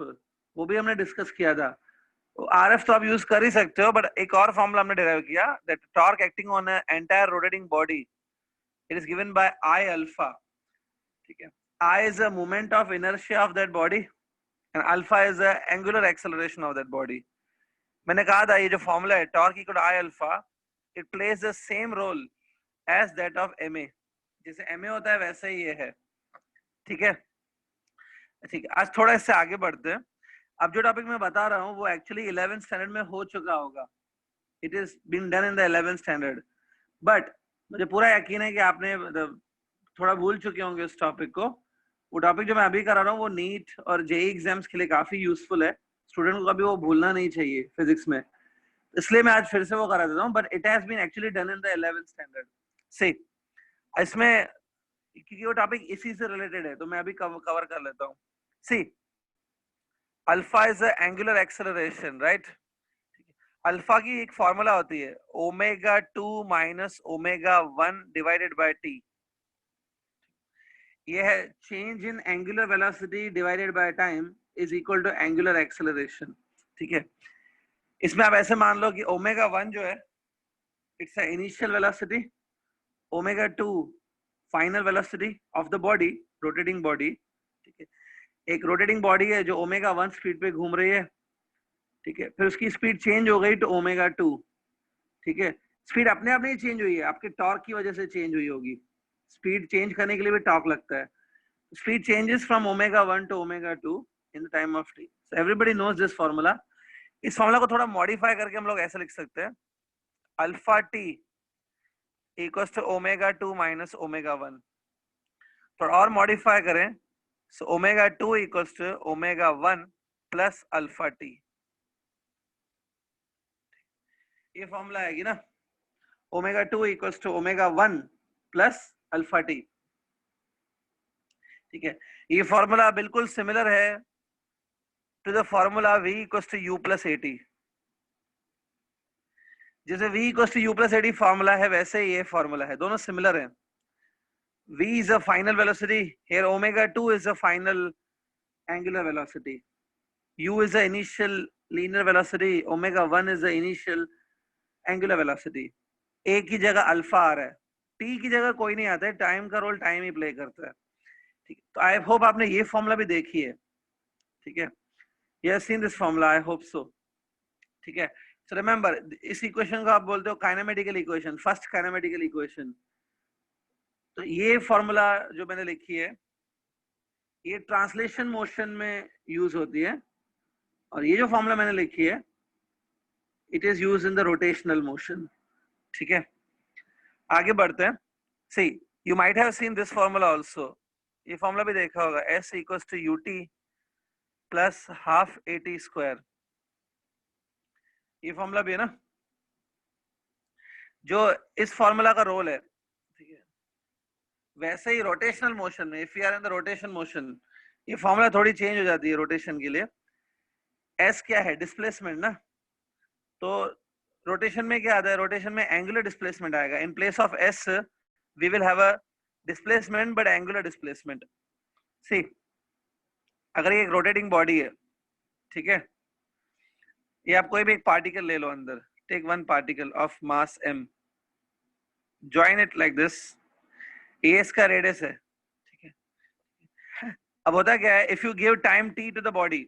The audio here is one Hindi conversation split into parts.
वो भी हमने डिस्कस किया था। RF तो आप यूज कर ही सकते हो, बट एक और फॉर्मूला हमने डिराइव किया, that torque acting on entire rotating body it is given bye I alpha. ठीक है, I is a moment of inertia of that body and alpha is the angular acceleration of that body. मैंने कहा था ये जो फॉर्मूला है torque equal I alpha, it plays the same role as that of ma। जैसे ma होता है वैसे ही ये है। ठीक है, ठीक है, आज थोड़ा इससे आगे बढ़ते हैं। अब जो टॉपिक मैं बता रहा हूँ वो एक्चुअली 11th स्टैंडर्ड में हो चुका होगा, it is been done in the 11th standard, but मुझे पूरा यकीन है कि आपने थोड़ा भूल चुके होंगे उस टॉपिक को। वो टॉपिक जो मैं अभी करा रहा हूँ वो नीट और जेई एग्जाम्स के लिए काफी यूजफुल है, स्टूडेंट को कभी वो भूलना नहीं चाहिए फिजिक्स में, इसलिए मैं आज फिर से वो करा देता हूँ। But it has been actually done in the 11th standard से। इसमें क्योंकि वो टॉपिक इसी से रिलेटेड है तो मैं अभी कवर कर लेता हूँ। See, alpha is the angular acceleration, right. Alpha की एक फॉर्मूला होती है omega 2 minus omega 1 divided by T. ये है change in angular velocity divided by time is equal to angular acceleration. ठीक है, इसमें आप ऐसे मान लो कि ओमेगा 1 जो है it's a initial velocity, omega 2 final velocity of the body, rotating body. ठीक है, एक रोटेटिंग बॉडी है जो ओमेगा 1 स्पीड पे घूम रही है। ठीक है, फिर उसकी स्पीड चेंज हो गई टू ओमेगा 2। ठीक है, स्पीड अपने आप नहीं चेंज हुई है, आपके टॉर्क की वजह से चेंज हुई होगी। स्पीड चेंज करने के लिए भी टॉर्क लगता है। Speed changes from omega 1 to omega 2 in the time of T. So everybody knows this formula. इस फॉर्मूला को थोड़ा मॉडिफाई करके हम लोग ऐसे लिख सकते हैं, alpha T equals to omega 2 minus omega 1। थोड़ा और मॉडिफाई करें, so omega 2 equals to omega 1 plus alpha T. ये फॉर्मूला आएगी ना, omega 2 equals to omega 1 plus alpha T. ठीक है, ये फॉर्मूला बिल्कुल सिमिलर है to the formula v equals to u plus at। जैसे v equals to u plus at formula है वैसे ये फॉर्मूला है, दोनों सिमिलर है। v is a final velocity, here omega 2 is a final angular velocity, u is the initial linear velocity, omega 1 is the initial angular velocity। a की जगह अल्फा आ रहा है, t की जगह कोई नहीं आता है, टाइम का रोल टाइम ही प्ले करता है। ठीक है, तो आई होप आपने ये फॉर्मूला भी देखी है। ठीक है, you have seen this formula, I hope so। ठीक है, so remember इस इक्वेशन को आप बोलते हो kinematical equation, first kinematical equation. तो ये फॉर्मूला जो मैंने लिखी है ये ट्रांसलेशन मोशन में यूज होती है, और ये जो फॉर्मूला मैंने लिखी है it is use in the rotational motion. ठीक है, आगे बढ़ते हैं। See, you might have seen this formula also, ये फॉर्मूला भी देखा होगा, s equals to ut plus half at square. ये फॉर्मूला भी है ना, जो इस फॉर्मूला का रोल है। ठीक है, वैसे ही रोटेशनल मोशन में if you are in the rotation motion ये फॉर्मूला थोड़ी चेंज हो जाती है रोटेशन के लिए। s क्या है, डिस्प्लेसमेंट ना, तो रोटेशन में क्या आता है, रोटेशन में एंगुलर डिस्प्लेसमेंट आएगा। In place of s we will have a displacement but angular displacement. See, अगर ये एक रोटेटिंग बॉडी है, ठीक है, ये आप कोई भी एक पार्टिकल ले लो अंदर, take one particle of mass m, join it like this, ये इसका रेडियस है। ठीक है, अब होता क्या है, if you give time t to the body,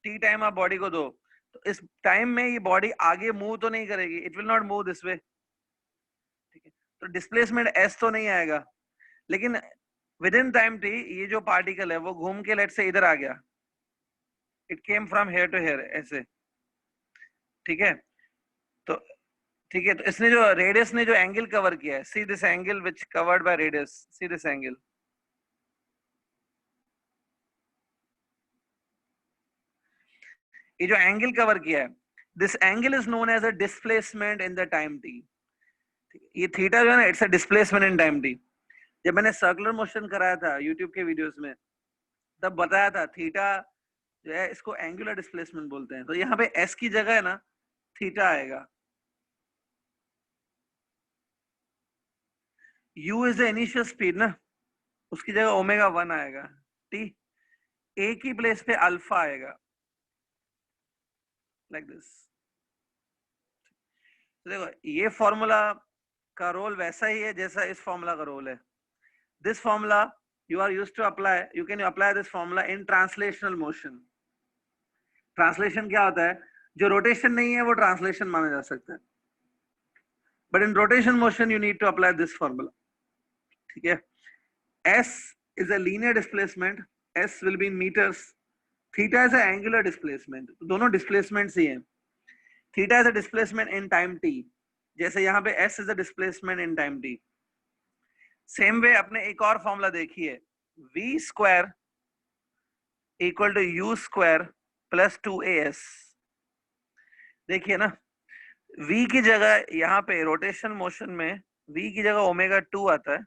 t time आप बॉडी को दो, तो इस टाइम में ये बॉडी आगे मूव तो नहीं करेगी, it will not move this way. ठीक है, तो डिस्प्लेसमेंट s तो नहीं आएगा, लेकिन विद इन टाइम t ये जो पार्टिकल है वो घूम के लेट से इधर आ गया, it came from here to here ऐसे। ठीक है, तो ठीक है, तो इसने जो रेडियस ने जो एंगल कवर किया है, see this angle which covered by radius, see this angle, ये जो एंगल कवर किया है, this angle is known as a displacement in the time T. ये थीटा जो है ना, it's a displacement in time T. जब मैंने सर्कुलर मोशन कराया था यूट्यूब के वीडियोस में, तब बताया था थीटा जो है इसको एंगुलर डिस्प्लेसमेंट बोलते हैं। तो यहाँ पे एस की जगह है ना थीटा आएगा, u is the initial speed ना, उसकी जगह ओमेगा 1 आएगा, टी ए की प्लेस पे अल्फा आएगा, लाइक दिस। तो देखो ये फॉर्मूला का रोल वैसा ही है जैसा इस फॉर्मूला का रोल है। This formula you are used to apply, you can apply this formula in translational motion. Translation क्या होता है? जो रोटेशन नहीं है वो ट्रांसलेशन माना जा सकता है, but in rotation motion you need to apply this formula. ठीक है, s is a linear displacement, s will be in meters, theta is a angular displacement, तो दोनों डिस्प्लेसमेंट्स ही हैं। theta is a displacement in time t, जैसे यहाँ पे s is a displacement in time t। Same way अपने एक और फॉर्मूला देखिए, v square equal to u square plus 2as। देखिए ना, v की जगह यहाँ पे रोटेशन मोशन में v की जगह ओमेगा 2 आता है,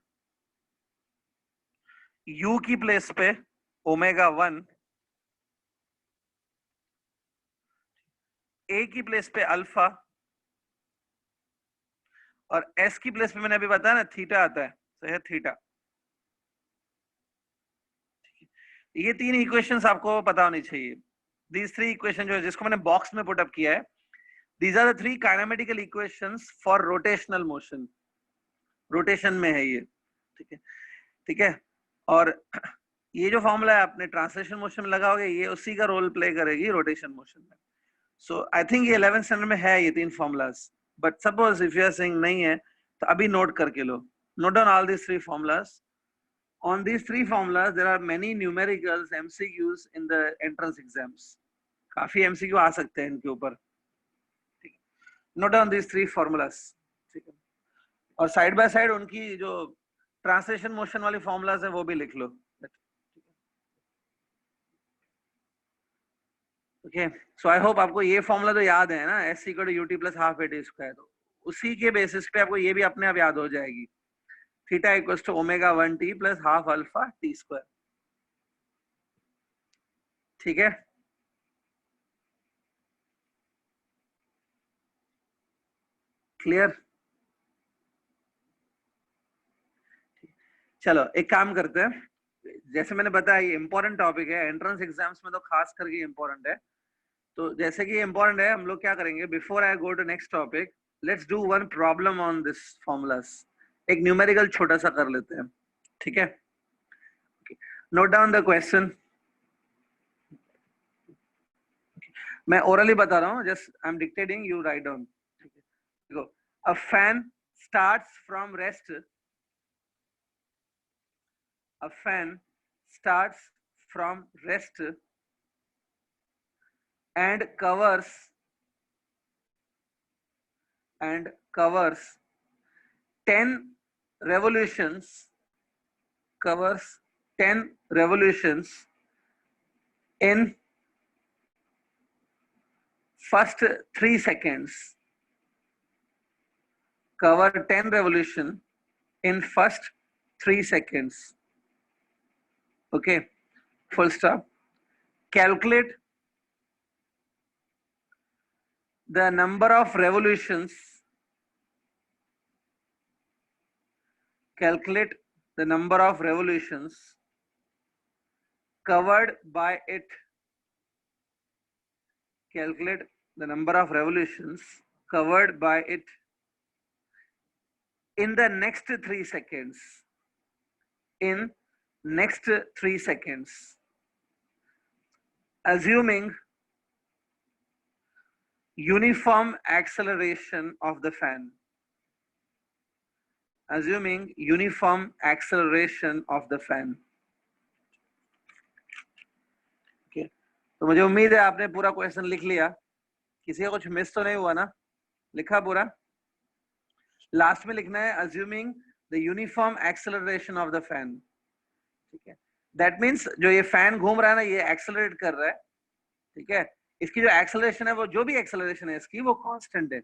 u की प्लेस पे ओमेगा 1, a की प्लेस पे अल्फा, और s की प्लेस पे मैंने अभी बताया ना थीटा आता है, तो है थीटा। ये तीन इक्वेशंस आपको पता होनी चाहिए। दीज थ्री इक्वेशन जो है, जिसको मैंने बॉक्स में पुट अप किया है, these are the three kinematical equations for rotational motion. Rotation में है ये, ठीक है, ठीक है। और ये जो फॉर्मूला है आपने ट्रांसलेशन मोशन में लगाओगे, ये उसी का रोल प्ले करेगी रोटेशन मोशन में। सो आई थिंक ये 11th स्टैंडर्ड में है ये तीन formulas, but suppose if you are saying नहीं है तो अभी नोट करके लो, note down all these three formulas. On these three formulas, there are many numericals, MCQs in the entrance exams. काफी MCQ आ सकते हैं इनके ऊपर। Note down these three formulas. ठीक है, और साइड बाय साइड उनकी जो ट्रांसलेशन मोशन वाली फॉर्मूलाज है वो भी लिख लो। ओके, सो आई होप आपको ये फॉर्मूला तो याद है ना, S equal to UT plus half AT square, तो उसी के बेसिस पे आपको ये भी अपने आप याद हो जाएगी। Theta equals to omega 1t plus half alpha t square. ठीक है, क्लियर? चलो एक काम करते हैं, जैसे मैंने बताया ये इंपॉर्टेंट टॉपिक है, एंट्रेंस एग्जाम्स में तो खास करके इंपॉर्टेंट है। तो जैसे कि इंपॉर्टेंट है, हम लोग क्या करेंगे, before I go to next topic, let's do one problem on this formulas. एक न्यूमेरिकल छोटा सा कर लेते हैं, ठीक है? Note down the question. मैं ओरली बता रहा हूँ, just I am dictating, you write down. देखो, a fan starts from rest, a fan starts from rest and covers 10 revolutions, covers 10 revolutions in first 3 seconds, cover 10 revolution in first 3 seconds. Okay, full stop. Calculate the number of revolutions, calculate the number of revolutions covered by it, calculate the number of revolutions covered by it in the next 3 seconds, in next 3 seconds, assuming uniform acceleration of the fan, assuming uniform acceleration of the fan. Okay, तो मुझे उम्मीद है आपने पूरा क्वेश्चन लिख लिया, किसी का कुछ मिस तो नहीं हुआ ना? लिखा पूरा? लास्ट में लिखना है assuming the uniform acceleration of the fan, ठीक है? दैट मीन्स जो ये फैन घूम रहा है ना, ये एक्सेलरेट कर रहा है, ठीक है? इसकी जो एक्सेलरेशन है, वो जो भी एक्सेलरेशन है इसकी, वो कांस्टेंट है।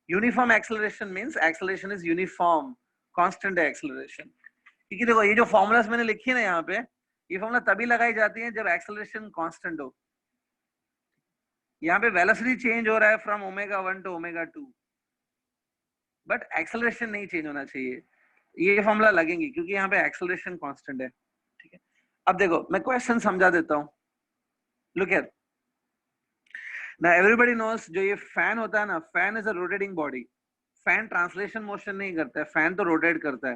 Uniform acceleration means acceleration is uniform, constant है एक्सेलरेशन। क्योंकि देखो ये जो फॉर्मूलास मैंने लिखी है ना यहाँ पे, ये फॉर्मूला तभी लगाई जाती है जब एक्सेलरेशन कांस्टेंट हो। यहाँ पे वेलोसिटी चेंज हो रहा है from omega 1 to omega 2, but acceleration नहीं चेंज होना चाहिए। ये फॉर्मूला लगेंगी क्योंकि यहाँ पे एक्सेलरेशन कांस्टेंट है, ठीक है? अब देखो मैं क्वेश्चन समझा देता हूँ. Look here. Now everybody knows जो ये फैन होता है ना, fan is a rotating body. Fan translation motion नहीं करता है, फैन तो रोटेट करता है.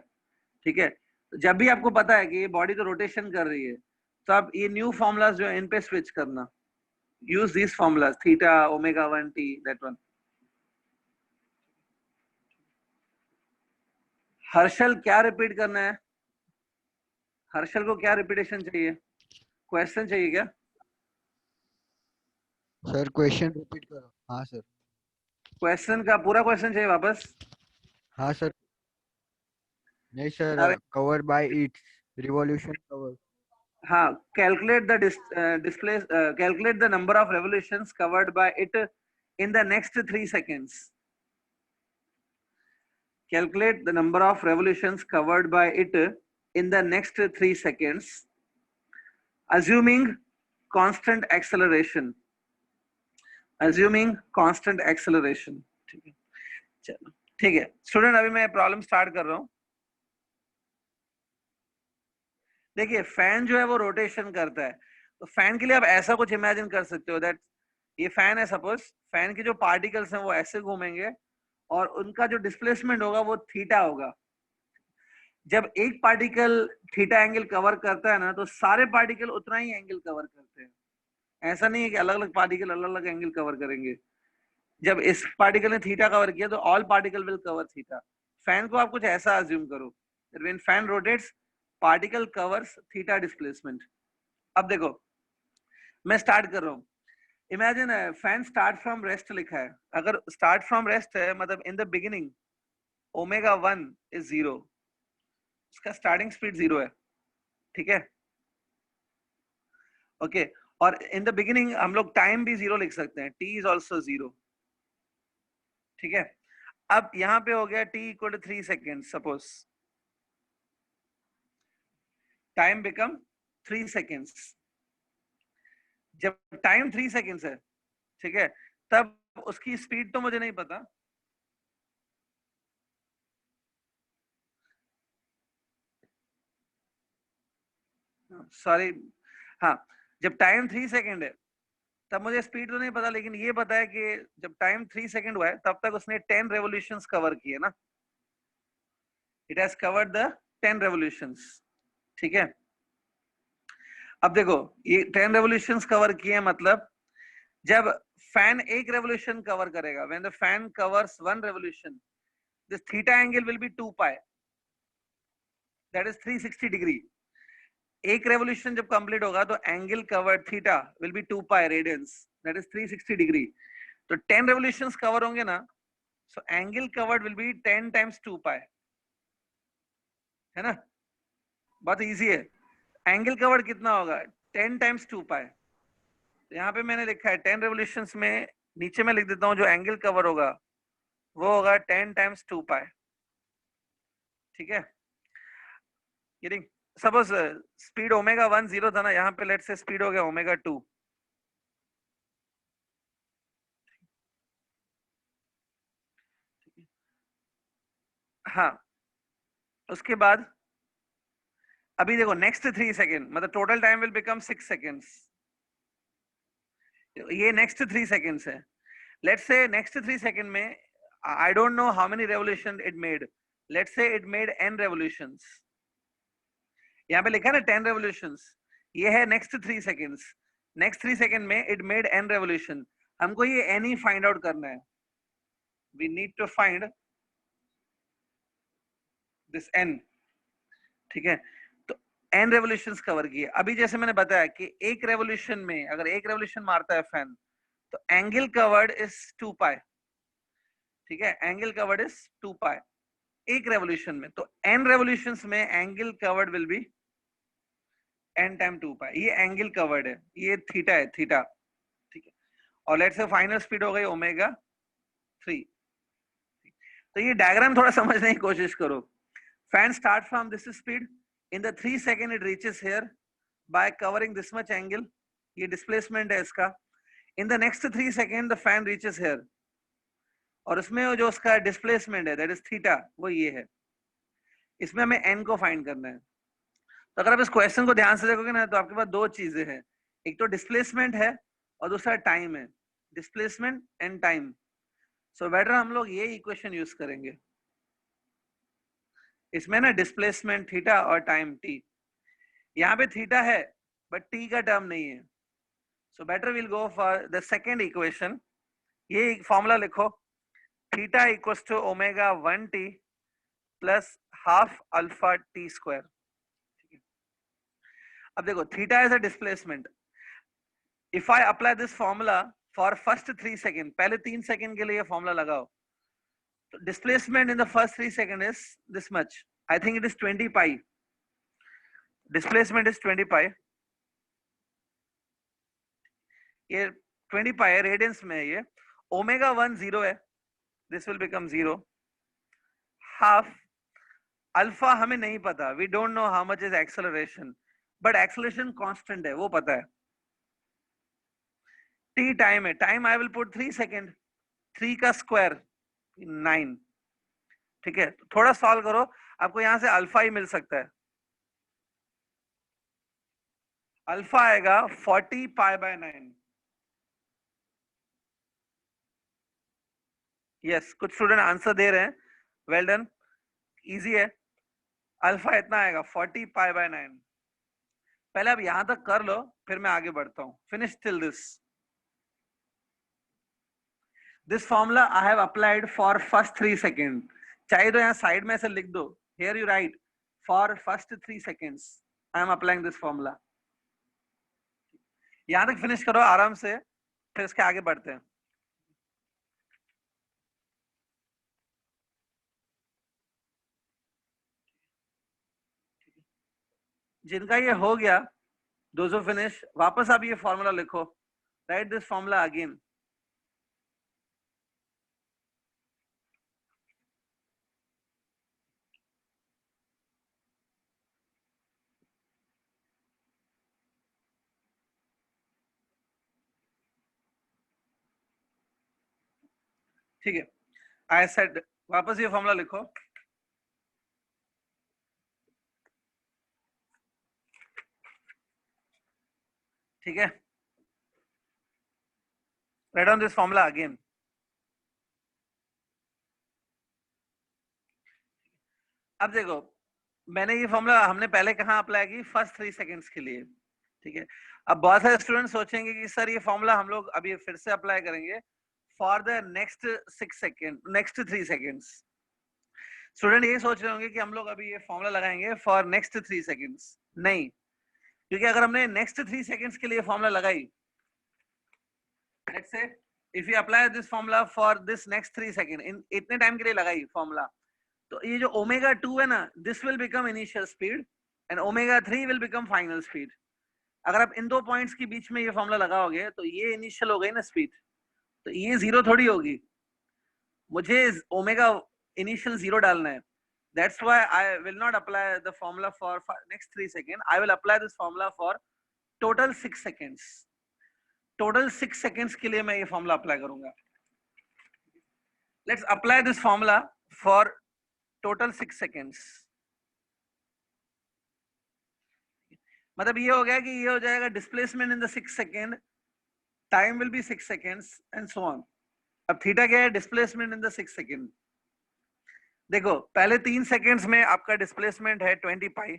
ठीक है. तो जब भी आपको पता है कि ये बॉडी तो रोटेशन कर रही है, तो आप ये न्यू फॉर्मूलाज जो है इन पे स्विच करना. Use this formulas, theta, omega 1 T, that one. Harshal क्या रिपीट करना है? हर्षल को क्या रिपीटेशन चाहिए? क्वेश्चन चाहिए क्या? सर क्वेश्चन रिपीट करो. हाँ सर. क्वेश्चन का पूरा क्वेश्चन चाहिए वापस? हाँ सर. नहीं सर, अरे cover by it's revolution cover. हाँ, calculate the calculate the number of revolutions covered by it in the next 3 seconds. Calculate the number of revolutions covered by it in the next 3 seconds, assuming constant acceleration. Assuming constant acceleration. ठीक है, चलो ठीक है स्टूडेंट, अभी मैं प्रॉब्लम स्टार्ट कर रहा हूँ. देखिए फैन जो है वो रोटेशन करता है, तो फैन के लिए आप ऐसा कुछ इमेजिन कर सकते हो दैट ये फैन है. सपोज फैन के जो पार्टिकल्स हैं वो ऐसे घूमेंगे और उनका जो डिस्प्लेसमेंट होगा वो थीटा होगा. जब एक पार्टिकल थीटा एंगल कवर करता है ना, तो सारे पार्टिकल उतना ही एंगल कवर करते हैं. ऐसा नहीं है कि अलग अलग पार्टिकल अलग अलग एंगल कवर करेंगे. जब इस पार्टिकल ने थीटा कवर किया तो all particle will cover theta. Fan को आप कुछ ऐसा अज्यूम करो, when fan rotates particle covers theta displacement. अब देखो मैं स्टार्ट कर रहा हूँ. Imagine fan start from rest लिखा है. अगर स्टार्ट फ्रॉम रेस्ट है मतलब in the beginning omega 1 is 0, उसका स्टार्टिंग स्पीड 0 है. ठीक है, ओके. और इन द बिगिनिंग हम लोग टाइम भी 0 लिख सकते हैं, टी इज ऑल्सो 0. ठीक है. अब यहाँ पे हो गया t equal to 3 second. Suppose time become 3 seconds. जब टाइम 3 सेकेंड्स है, ठीक है, तब उसकी स्पीड तो मुझे नहीं पता. सॉरी, हाँ, जब टाइम 3 सेकेंड है तब मुझे स्पीड तो नहीं पता, लेकिन ये पता है कि जब टाइम 3 सेकेंड हुआ है तब तक उसने 10 रेवोल्यूशंस कवर किए ना. It has covered the 10 revolutions. ठीक है. अब देखो ये 10 रेवोल्यूशंस कवर किए मतलब जब फैन एक रेवोल्यूशन कवर करेगा, when the fan covers one revolution, this theta angle will be 2 pi, that is 360 degree. एक रेवोल्यूशन जब कंप्लीट होगा तो angle covered theta will be 2 pi radiance, that is 360 degree. तो 10 रेवोल्यूशंस कवर होंगे ना, so angle covered will be 10 times 2 पाई. है ना, बहुत इजी है. एंगल कवर्ड कितना होगा? 10 टाइम्स 2 पाई. तो यहाँ पे मैंने लिखा है 10 रेवोल्यूशंस में, नीचे मैं लिख देता हूँ जो एंगल कवर होगा वो होगा 10 टाइम्स 2 पाई. ठीक है. सपोज स्पीड ओमेगा 1 0 था ना, यहाँ पे लेट्स से स्पीड हो गया ओमेगा 2. हाँ, उसके बाद अभी देखो नेक्स्ट 3 सेकेंड मतलब total time will become 6 seconds. ये नेक्स्ट 3 सेकेंड्स है. लेट्स से नेक्स्ट 3 सेकेंड में I don't know how many revolution it made. Let's say it made n revolutions. यहाँ पे लिखा है ना 10 रेवोल्यूशंस, ये है नेक्स्ट 3 सेकेंड्स. नेक्स्ट 3 सेकेंड में इट मेड n रेवोल्यूशन. हमको ये n ही फाइंड आउट करना है. We need to find this n. ठीक है. तो n रेवोल्यूशंस कवर किए. अभी जैसे मैंने बताया कि एक रेवोल्यूशन में अगर एक रेवोल्यूशन मारता है फैन तो एंगल कवर्ड इज 2 पाई. ठीक है, एंगल कवर्ड इज 2 पाई एक रेवोल्यूशन में. तो n रेवोल्यूशंस में angle covered will be n time 2 पाई. ये एंगल कवर्ड है, ये थीटा है, थीटा. ठीक है. और लेट्स से फाइनल स्पीड हो गई ओमेगा 3. तो ये डायग्राम थोड़ा समझने की कोशिश करो. Fan start from this speed, in the 3 second it reaches here bye covering this much angle. ये डिस्प्लेसमेंट है इसका. इन the next 3 second the fan reaches here, और उसमें जो उसका डिस्प्लेसमेंट है दैट इज थीटा, वो ये है. इसमें हमें n को फाइंड करना है. तो अगर आप इस क्वेश्चन को ध्यान से देखोगे ना तो आपके पास दो चीजें हैं, एक तो डिस्प्लेसमेंट है और दूसरा टाइम है, displacement and time. So better हम लोग ये इक्वेशन यूज करेंगे, इसमें ना डिस्प्लेसमेंट थीटा और टाइम टी, यहाँ पे थीटा है बट टी का टर्म नहीं है। So better will go for the second equation. ये फॉर्मूला लिखो, theta equals to omega 1t plus half alpha T square. अब देखो theta is a displacement, if I apply this formula for first 3 second, पहले 3 सेकेंड के लिए ये फॉर्मूला लगाओ, तो displacement in the first 3 second is this much, I think it is 20 pi, displacement is 20 pi, ये 20 पाई है, रेडियंस में है ये, ओमेगा 1 0 है, this will become 0, half alpha हमें नहीं पता, we don't know how much is acceleration, but acceleration constant है वो पता है, टी टाइम है, time I will put 3 second, 3 का स्क्वायर 9, ठीक है। तो थोड़ा सॉल्व करो, आपको यहां से अल्फा ही मिल सकता है, अल्फा आएगा 40 पाई बाय 9। यस, कुछ स्टूडेंट आंसर दे रहे हैं, वेल डन, इजी है, अल्फा इतना आएगा 40 पाई बाय 9। पहले अब यहां तक कर लो फिर मैं आगे बढ़ता हूं, finish till this formula I have applied for first 3 second, चाहे तो यहाँ साइड में ऐसे लिख दो, here you right for first 3 seconds I am applying this formula. यहां तक फिनिश करो आराम से, फिर इसके आगे बढ़ते हैं। जिनका ये हो गया, दोस्तों फिनिश, वापस आप ये फॉर्मूला लिखो, राइट दिस फॉर्मूला अगेन। ठीक है, आई सेड वापस ये फॉर्मूला लिखो, ठीक है, right on this formula again. अब देखो, मैंने ये फॉर्मूला हमने पहले कहाँ अप्लाई की, फर्स्ट 3 सेकेंड्स के लिए, ठीक है। अब बहुत सारे स्टूडेंट सोचेंगे कि सर ये फॉर्मूला हम लोग अभी फिर से अप्लाई करेंगे for the next 6 second, next 3 seconds. Student ये सोच रहे होंगे कि हम लोग अभी ये फॉर्मूला लगाएंगे फॉर नेक्स्ट 3 सेकेंड्स, नहीं, क्योंकि अगर हमने नेक्स्ट 3 सेकेंड्स के लिए फॉर्मूला लगाई, let's say if you apply this formula for this next 3 second, in इतने टाइम के लिए लगाई फॉर्मूला, तो ये जो ओमेगा 2 है ना, this will become initial speed and omega 3 will become final speed. अगर आप इन दो पॉइंट्स के बीच में ये फॉर्मूला लगाओगे तो ये इनिशियल हो गई ना स्पीड, तो ये जीरो थोड़ी होगी, मुझे ओमेगा इनिशियल जीरो डालना है, that's why I will not apply the formula for next 3 seconds, I will apply this formula for total 6 seconds, total 6 seconds के लिए मैं ये फॉर्मूला अप्लाई करूंगा। let's apply this formula for total 6 seconds। मतलब ये हो गया कि ये हो जाएगा displacement in the 6 second, time will be 6 seconds and so on. अब थीटा क्या है, डिस्प्लेसमेंट इन द 6 सेकेंड। देखो पहले 3 सेकेंड्स में आपका डिस्प्लेसमेंट है 20 पाई,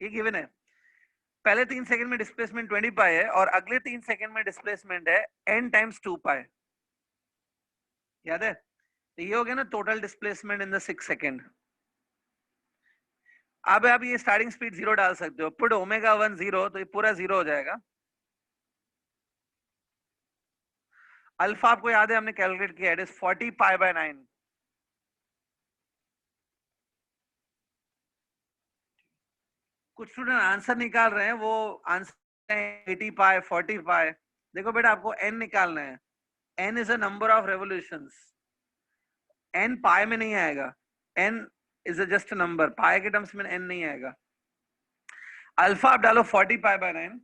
ये गिवन है, पहले 3 सेकंड में डिस्प्लेसमेंट 20 पाई है और अगले 3 सेकंड में डिस्प्लेसमेंट है n टाइम्स 2 पाई, याद है, तो ये हो गया ना total displacement in the 6 second. अब आप ये स्टार्टिंग स्पीड 0 डाल सकते हो, पुट ओमेगा 1 0, तो ये पूरा 0 हो जाएगा। अल्फा आपको याद है हमने कैलकुलेट किया, इट इज 40 पाई बाय 9। कुछ स्टूडेंट आंसर निकाल रहे हैं, वो आंसर 80 पाई 40 पाई, देखो बेटा आपको n निकालना है, n is a number of revolutions, n पाई में नहीं आएगा, n इज जस्ट नंबर, पाई के टर्म्स में n नहीं आएगा। अल्फा आप डालो 40 pi by 9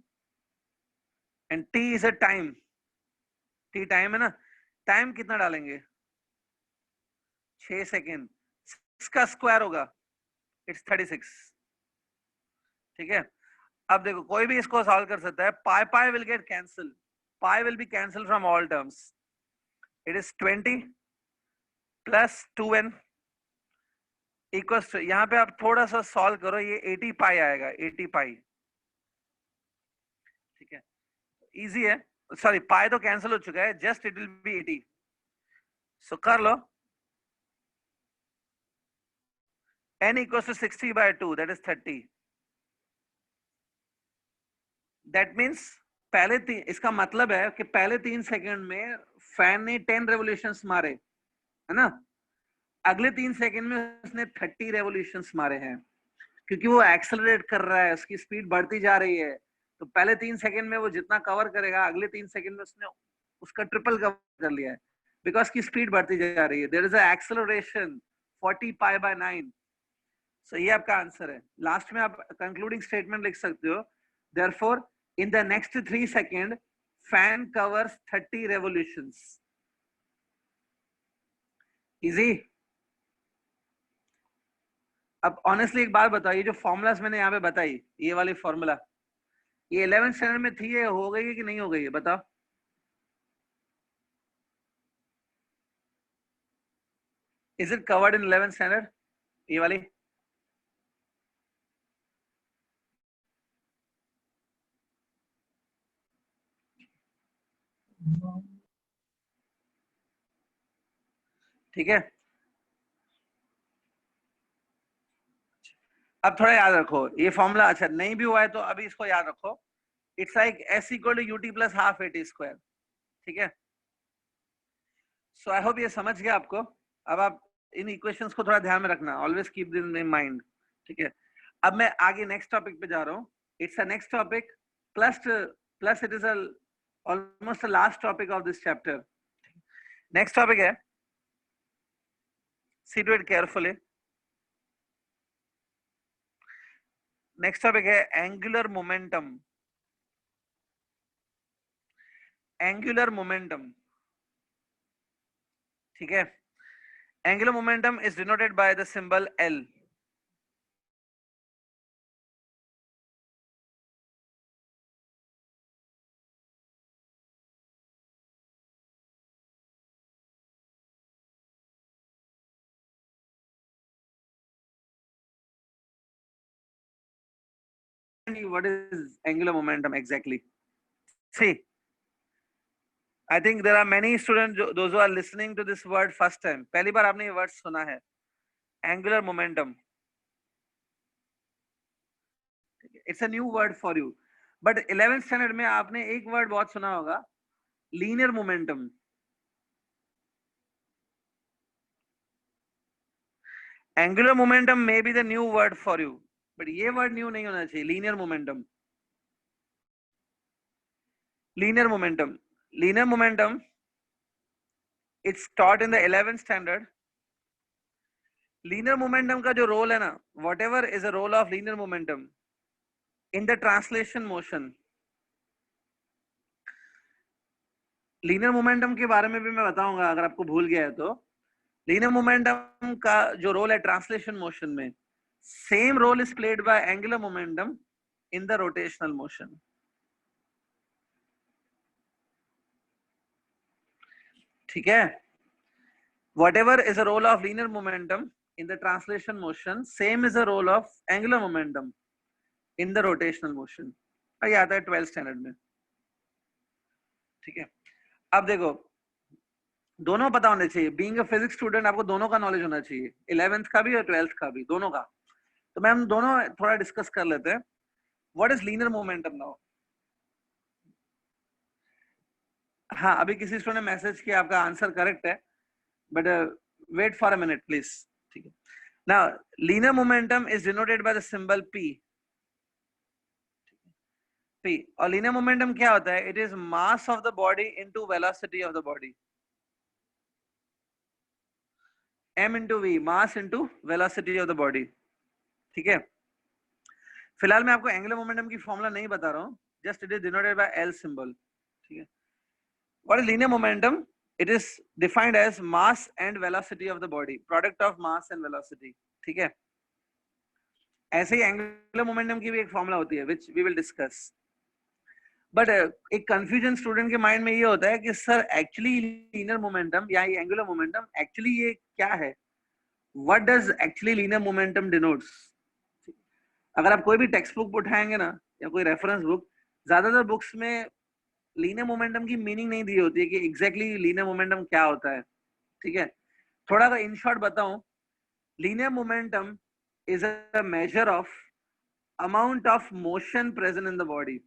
and t is a time, t time है ना, टाइम कितना डालेंगे 6 सेकेंड, 6 का स्क्वायर होगा इट्स 36। ठीक है, अब देखो कोई भी इसको सॉल्व कर सकता है. Pi pi will get cancel, pi will be cancel from all terms. It is 20 plus 2n equals to, यहाँ पे आप थोड़ा सा सॉल्व करो, ये 80 पाई आएगा, 80 पाई. ठीक है, इजी है. सॉरी, पाई तो कैंसिल हो चुका है, जस्ट इट विल बी 80. सो कर लो. n equals to 60 by 2, that is 30. That means पहले तीन, इसका मतलब है कि पहले 3 सेकंड में फैन ने 10 रेवोल्यूशंस मारे, है ना. अगले 3 सेकंड में उसने 30 रेवोल्यूशंस मारे हैं, क्योंकि वो एक्सेलरेट कर रहा है, उसकी स्पीड बढ़ती जा रही है. तो पहले 3 सेकंड में वो जितना कवर करेगा, अगले 3 सेकंड में उसने उसका ट्रिपल कवर कर लिया है, बिकॉज की स्पीड बढ़ती जा रही है. There is a acceleration 40 pi by 9. So ये आपका आंसर है. लास्ट में आप कंक्लूडिंग स्टेटमेंट लिख सकते हो. Therefore in the next 3 seconds fan covers 30 revolutions. Easy. अब ऑनेस्टली एक बात बताइए, जो फॉर्मूलाज मैंने यहाँ पे बताई, ये वाली फॉर्मूला, ये 11th स्टैंडर्ड में थी, ये हो गई है कि नहीं हो गई है, बताओ. Is it covered in 11th standard, ये वाली? ठीक है, अब थोड़ा याद रखो ये फॉर्मूला. अच्छा नहीं भी हुआ है तो अभी इसको याद रखो. It's like s equal to ut plus half at square. ठीक है, सो आई होप ये समझ गया आपको. अब आप इन इक्वेशंस को थोड़ा ध्यान में रखना, always keep this in mind. ठीक है, अब मैं आगे नेक्स्ट टॉपिक पे जा रहा हूँ. It's a next topic plus plus it is almost last topic of this chapter. Next topic है, see to it carefully. Next topic है एंगुलर मोमेंटम. एंगुलर मोमेंटम, ठीक है. Angular momentum is denoted by the symbol L. What is angular momentum exactly? See, I think there are many students, those who are listening to this word first time. पहली बार आपने ये वर्ड सुना है, angular momentum. It's a new word for you. But 11th standard में आपने एक वर्ड बहुत सुना होगा, linear momentum. Angular momentum may be the new word for you, but ये word new नहीं होना चाहिए. Linear momentum. Linear momentum. Linear momentum. It's taught in the 11th standard. Linear momentum का जो रोल है ना, whatever is a role of linear momentum in the translation motion. Linear momentum के बारे में भी मैं बताऊंगा अगर आपको भूल गया है तो. लीनियर मोमेंटम का जो रोल है ट्रांसलेशन मोशन में, same role is played by angular momentum in the rotational motion. ठीक है, whatever is a role of linear momentum in the translation motion, same is the role of angular momentum in the rotational motion. ये आता है 12th स्टैंडर्ड में. ठीक है, अब देखो दोनों पता होने चाहिए. बीइंग अ फिजिक्स स्टूडेंट आपको दोनों का नॉलेज होना चाहिए, 11th का भी और 12th का भी, दोनों का. तो मैं हम दोनों थोड़ा डिस्कस कर लेते हैं. What is linear momentum now? हाँ, अभी किसी स्टूडेंट ने मैसेज किया, आपका आंसर करेक्ट है, but wait for a minute please. ठीक है, now linear momentum is denoted by the symbol P. P. और लीनियर मोमेंटम क्या होता है? It is mass of the body into velocity of the body. m into v, mass into velocity of the body. ठीक है, फिलहाल मैं आपको एंगुलर मोमेंटम की फॉर्मूला नहीं बता रहा हूं, just it is denoted by L symbol. ठीक है, what is linear momentum? It is defined as mass and velocity of the body, product of mass and velocity. ठीक है, ऐसे ही एंगुलर मोमेंटम की भी एक फॉर्मूला होती है which we will discuss. But एक कंफ्यूजन स्टूडेंट के माइंड में ये होता है कि सर एक्चुअली लीनियर मोमेंटम या ये एंगुलर मोमेंटम एक्चुअली ये क्या है, what does actually linear momentum denotes. अगर आप कोई भी टेक्स्ट बुक उठाएंगे ना या कोई रेफरेंस बुक, ज्यादातर बुक्स में लीनियर मोमेंटम की मीनिंग नहीं दी होती है कि एग्जैक्टली लीनियर मोमेंटम क्या होता है। ठीक है, थोड़ा अगर इन शॉर्ट बताऊं, linear momentum is a measure of amount of motion present in the body.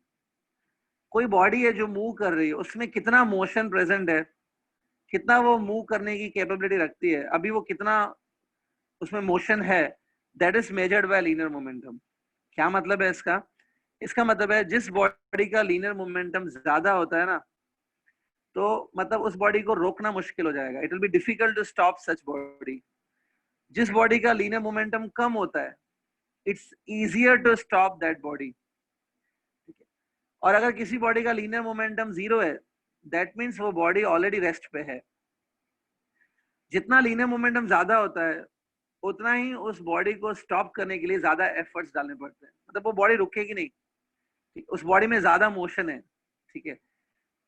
कोई बॉडी है जो मूव कर रही है, उसमें कितना मोशन प्रेजेंट है, कितना वो मूव करने की कैपेबिलिटी रखती है, अभी वो कितना उसमें मोशन है, that is measured by linear मोमेंटम। क्या मतलब है इसका? इसका मतलब है जिस बॉडी का लीनियर मोमेंटम ज्यादा होता है ना, तो मतलब उस बॉडी को रोकना मुश्किल हो जाएगा, it will be difficult to stop such body. जिस बॉडी का लीनियर मोमेंटम कम होता है, it's easier to stop that body. और अगर किसी बॉडी का लीनियर मोमेंटम 0 है, दैट मीन्स वो बॉडी ऑलरेडी रेस्ट पे है। जितना लीनियर मोमेंटम ज्यादा होता है, उतना ही उस बॉडी को स्टॉप करने के लिए ज्यादा एफर्ट्स डालने पड़ते हैं, मतलब वो बॉडी रुकेगी नहीं, उस बॉडी में ज्यादा मोशन है। ठीक है,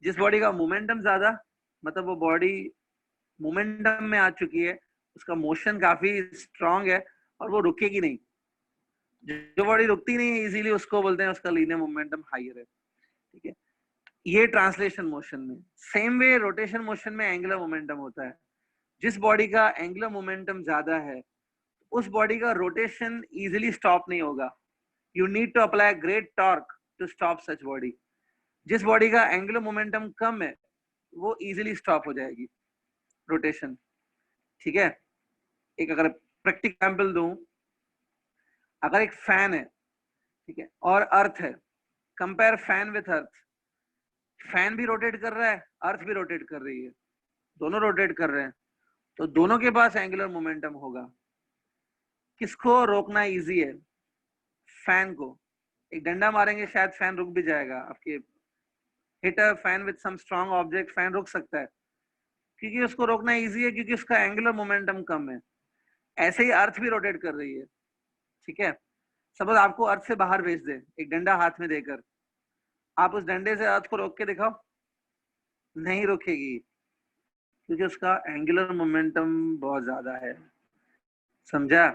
जिस बॉडी का मोमेंटम ज्यादा, मतलब वो बॉडी मोमेंटम में आ चुकी है, उसका मोशन काफी स्ट्रांग है और वो रुकेगी नहीं। जो बॉडी रुकती नहीं है इजीली, उसको बोलते हैं उसका लीनियर मोमेंटम हायर है। ठीक है, ये ट्रांसलेशन मोशन में। सेम वे रोटेशन मोशन में एंगुलर मोमेंटम होता है। जिस बॉडी का एंगुलर मोमेंटम ज्यादा है, उस बॉडी का रोटेशन इजीली स्टॉप नहीं होगा। You need to apply great torque to stop such body. जिस बॉडी का एंगुलर मोमेंटम कम है, वो इजीली स्टॉप हो जाएगी रोटेशन। ठीक है, एक अगर प्रैक्टिकल एग्जांपल दूं, अगर एक फैन है, ठीक है, और अर्थ है, compare fan with earth. Fan भी रोटेट कर रहा है, अर्थ भी रोटेट कर रही है, दोनों रोटेट कर रहे हैं, तो दोनों के पास एंगुलर मोमेंटम होगा। किसको रोकना इजी है? फैन को। एक डंडा मारेंगे शायद फैन रुक भी जाएगा। आपके hit a fan with some strong object, fan रुक सकता है, क्योंकि उसको रोकना इजी है, क्योंकि उसका एंगुलर मोमेंटम कम है। ऐसे ही अर्थ भी रोटेट कर रही है। ठीक है, सपोज आपको अर्थ से बाहर भेज दे एक डंडा हाथ में देकर, आप उस डंडे से अर्थ को रोक के दिखाओ, नहीं रोकेगी, क्योंकि उसका एंगुलर मोमेंटम बहुत ज्यादा है। समझा?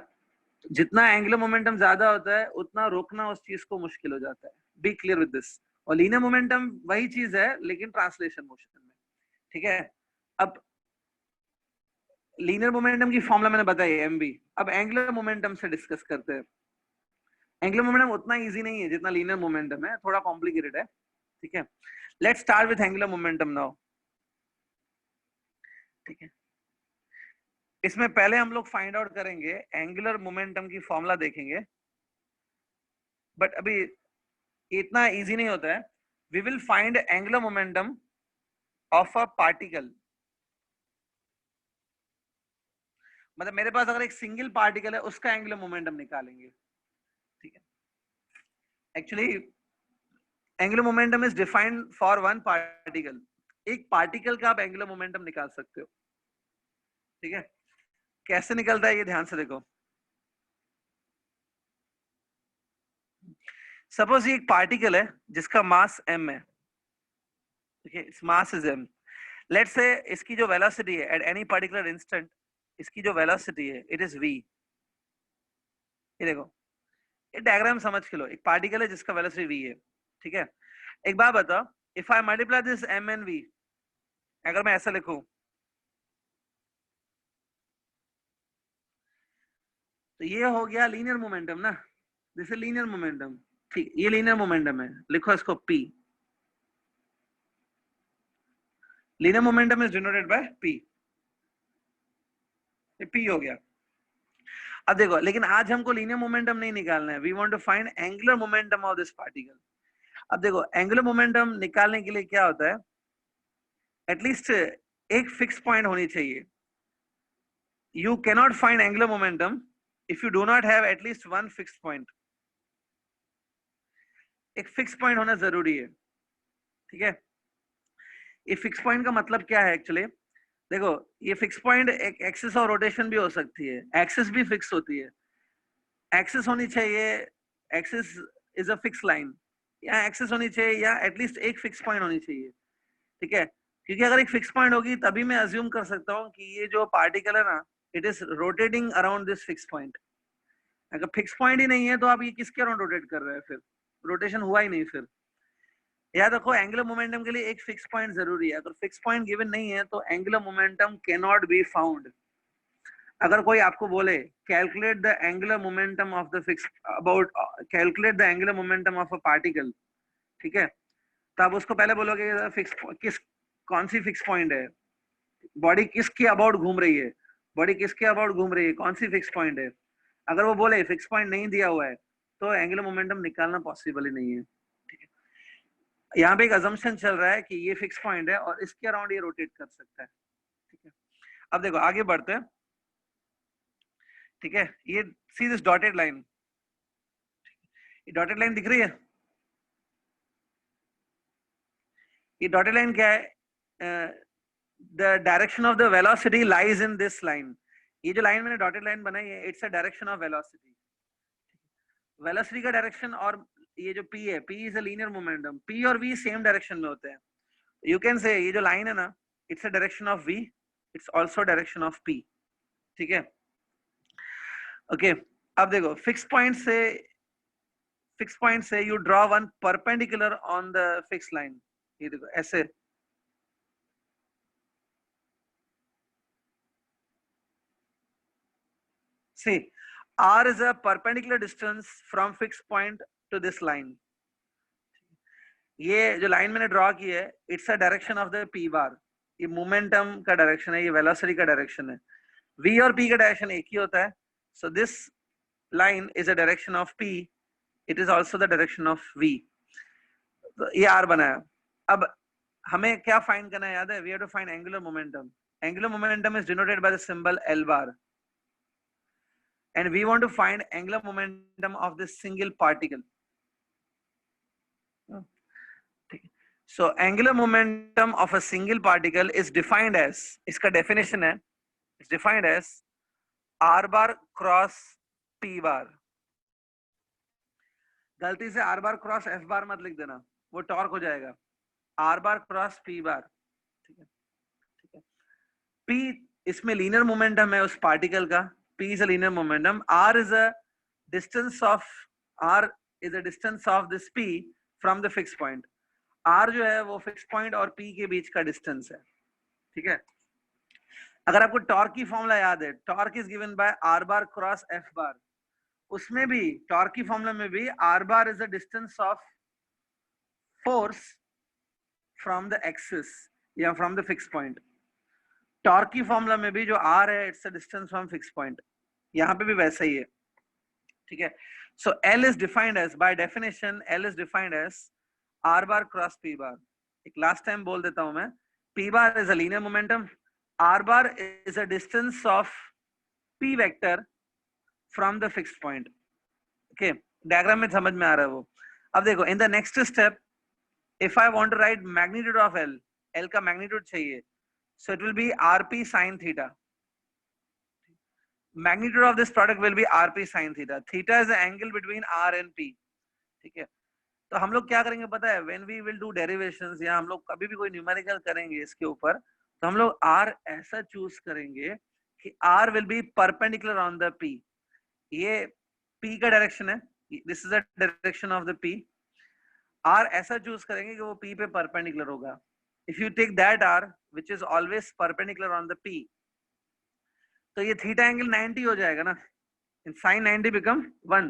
जितना एंगुलर मोमेंटम ज्यादा होता है, उतना रोकना उस चीज को मुश्किल हो जाता है। Be clear with this. और लीनियर मोमेंटम वही चीज है, लेकिन ट्रांसलेशन मोशन में। ठीक है, अब लीनियर मोमेंटम की फॉर्मूला मैंने बताई एमवी। अब एंगुलर मोमेंटम से डिस्कस करते हैं। एंगुलर मोमेंटम उतना इजी नहीं है जितना लीनियर मोमेंटम है, थोड़ा कॉम्प्लिकेटेड है। ठीक है, let's start with angular momentum now. ठीक है, इसमें पहले हम लोग फाइंड आउट करेंगे एंगुलर मोमेंटम की फॉर्मूला देखेंगे, बट अभी इतना इजी नहीं होता है। We will find angular momentum of a particle. मतलब मेरे पास अगर एक सिंगल पार्टिकल है, उसका एंगुलर मोमेंटम निकालेंगे। ठीक है, actually angular momentum is defined for one particle. एक पार्टिकल का आप एंगुलर मोमेंटम निकाल सकते हो। ठीक है, कैसे निकलता है ये ध्यान से देखो। सपोज ये एक पार्टिकल है जिसका मास m है। ठीक है, its mass is m। Let's say इसकी जो वेलोसिटी है एट एनी पर्टिकुलर इंस्टेंट, इसकी जो वेलोसिटी है इट इज v। ये देखो, ये डायग्राम समझ के लो। एक पार्टिकल है जिसका वेलोसिटी v है। ठीक है, एक बात बताओ, if I multiply this m and v, अगर मैं ऐसा लिखूं, तो ये हो गया लीनियर मोमेंटम ना। This is linear momentum. ठीक, ये लीनियर मोमेंटम है, लिखो इसको p। Linear momentum is denoted by p। ये p हो गया। अब देखो, लेकिन आज हमको लीनियर मोमेंटम नहीं निकालना है, we want to find angular momentum of this particle. अब देखो, एंगुलर मोमेंटम निकालने के लिए क्या होता है, एटलीस्ट एक फिक्स पॉइंट होनी चाहिए। You cannot find angular momentum if you do not have at least one fix point. एक फिक्स पॉइंट होना जरूरी है। ठीक है, ये फिक्स पॉइंट का मतलब क्या है एक्चुअली? देखो, ये फिक्स पॉइंट एक एक्सिस ऑफ रोटेशन भी हो सकती है, एक्सिस भी फिक्स होती है। एक्सिस होनी चाहिए, axis is a fix line, या एक्सिस होनी चाहिए या एटलीस्ट एक फिक्स पॉइंट होनी चाहिए, ठीक है, क्योंकि अगर एक फिक्स पॉइंट होगी तभी मैं अज्यूम कर सकता हूँ कि ये जो पार्टिकल है ना, it is rotating around this fix point. अगर फिक्स पॉइंट ही नहीं है तो आप ये किसके अराउंड रोटेट कर रहे हैं, फिर रोटेशन हुआ ही नहीं। फिर याद रखो एंगुलर मोमेंटम के लिए एक फिक्स पॉइंट जरूरी है, अगर फिक्स पॉइंट गिवन नहीं है तो angular momentum can not be found. अगर कोई आपको बोले calculate the angular momentum of the fix about calculate the angular momentum of a particle, ठीक है, तो आप उसको पहले बोलोगे फिक्स किस कौन सी फिक्स पॉइंट है, बॉडी किसके अबाउट घूम रही है, बॉडी किसके अबाउट घूम रही है, कौन सी फिक्स पॉइंट है। अगर वो बोले फिक्स पॉइंट नहीं दिया हुआ है तो एंगुलर मोमेंटम निकालना पॉसिबल ही नहीं है। ठीक है, यहाँ पे एक अजम्पशन चल रहा है कि ये फिक्स पॉइंट है और इसके अराउंड ये रोटेट कर सकता है। ठीक है, अब देखो आगे बढ़ते हैं। ठीक है, ये सी दिस डॉटेड लाइन, ये डॉटेड लाइन दिख रही है, ये डॉटेड लाइन क्या है, the direction of the velocity lies in this line. ये जो लाइन मैंने डॉटेड लाइन बनाई है, it's a direction of velocity. Velocity का डायरेक्शन और ये जो p है, p is a linear momentum, p और v सेम डायरेक्शन में होते हैं। यू कैन से ये जो लाइन है ना, it's a direction of v, it's also direction of p। ठीक है, ओके, अब देखो फिक्स पॉइंट से you draw one perpendicular on the fix line. ये देखो ऐसे, see r is a perpendicular distance from fixed point to this line। ये जो लाइन मैंने ड्रॉ की है, it's a direction of the p बार, ये मोमेंटम का डायरेक्शन है, ये वेलोसिटी का डायरेक्शन है। v और p का डायरेक्शन एक ही होता है, so this line is a direction of p, it is also the direction of v। तो ये r बनाया। अब हमें क्या फाइंड करना है, याद है, we have to find angular momentum. Angular momentum is denoted by the symbol l bar, and we want to find angular momentum of this single particle। So angular momentum of a single particle is defined as, इसका definition है, it's defined as r bar cross p bar। गलती से r bar cross f bar मत लिख देना, वो टॉर्क हो जाएगा। r bar cross p bar, ठीक है, ठीक है। p इसमें लीनियर मोमेंटम है उस पार्टिकल का, p is a linear momentum, r is a distance of this p from the fixed point। r जो है वो फिक्स पॉइंट और p के बीच का डिस्टेंस है। ठीक है, अगर आपको टॉर्क की फॉर्मूला याद है, torque is given by r bar cross f bar, उसमें भी टॉर्क की फॉर्मूला में भी r bar is the distance of force from the axis या from the fix point. Torque की फॉर्मूला में भी जो r है, it's the distance from fix point, यहाँ पे भी वैसा ही है। ठीक है, so L is defined as, by definition L is defined as r bar cross p bar. एक लास्ट टाइम बोल देता हूं मैं, p bar is a linear momentum, r bar is a distance of p vector from the fixed point. Okay, diagram में समझ में आ रहा है वो। अब देखो in the next step, if I want to write magnitude of L, L का मैग्नीट्यूड चाहिए, so it will be rp sin theta. magnitude of this product will be rp sin theta। theta is the angle between r and p। ठीक है, तो हम लोग क्या करेंगे पता है, when we will do derivations या हम लोग कभी भी कोई न्यूमेरिकल करेंगे इसके ऊपर, तो हम लोग r ऐसा चूज करेंगे कि r will be perpendicular on the p। ये p का डायरेक्शन है, this is the direction of the p। r ऐसा चूज करेंगे कि वो p पे परपेंडिकुलर होगा। if you take that r which is always perpendicular on the p, तो ये थीटा एंगल 90 हो जाएगा ना, इन sin 90 बिकम 1,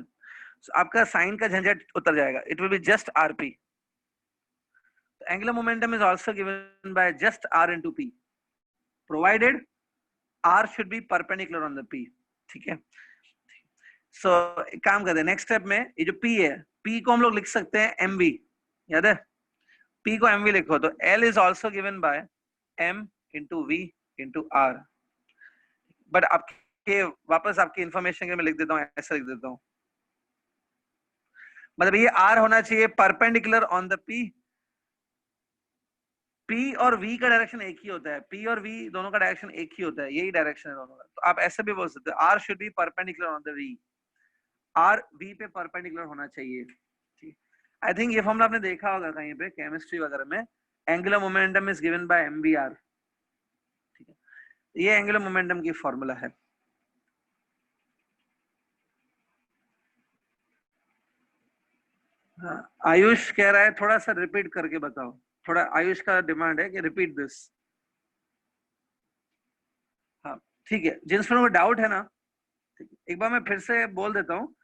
so आपका साइन का झंझट उतर जाएगा, it will be just rp। Angular momentum is also given by just r into p, provided r should be perpendicular on the p। ठीक है, सो एक काम करते हैं, नेक्स्ट स्टेप में ये जो p है, p को हम लोग लिख सकते हैं mv, याद है, p को mv लिखो तो L is also given by m into v into r। But आपके वापस आपकी इंफॉर्मेशन के मैं लिख देता हूँ, ऐसा लिख देता हूँ, मतलब ये r होना चाहिए perpendicular on the p। p और v का डायरेक्शन एक ही होता है, p और v दोनों का डायरेक्शन एक ही होता है, यही डायरेक्शन है दोनों का, तो आप ऐसे भी बोल सकते हो r should be perpendicular on the v। R V पे परपेंडिकुलर होना चाहिए। आई थिंक ये फॉर्मूला आपने देखा होगा कहीं पे केमिस्ट्री वगैरह में, angular momentum is given bye mvr. ठीक है, ये एंगुलर मोमेंटम की फॉर्मूला है। हाँ, आयुष कह रहा है थोड़ा सा रिपीट करके बताओ, थोड़ा आयुष का डिमांड है कि रिपीट दिस। हाँ ठीक है, जिन स्टूडेंट को डाउट है ना, ठीक है, एक बार मैं फिर से बोल देता हूँ।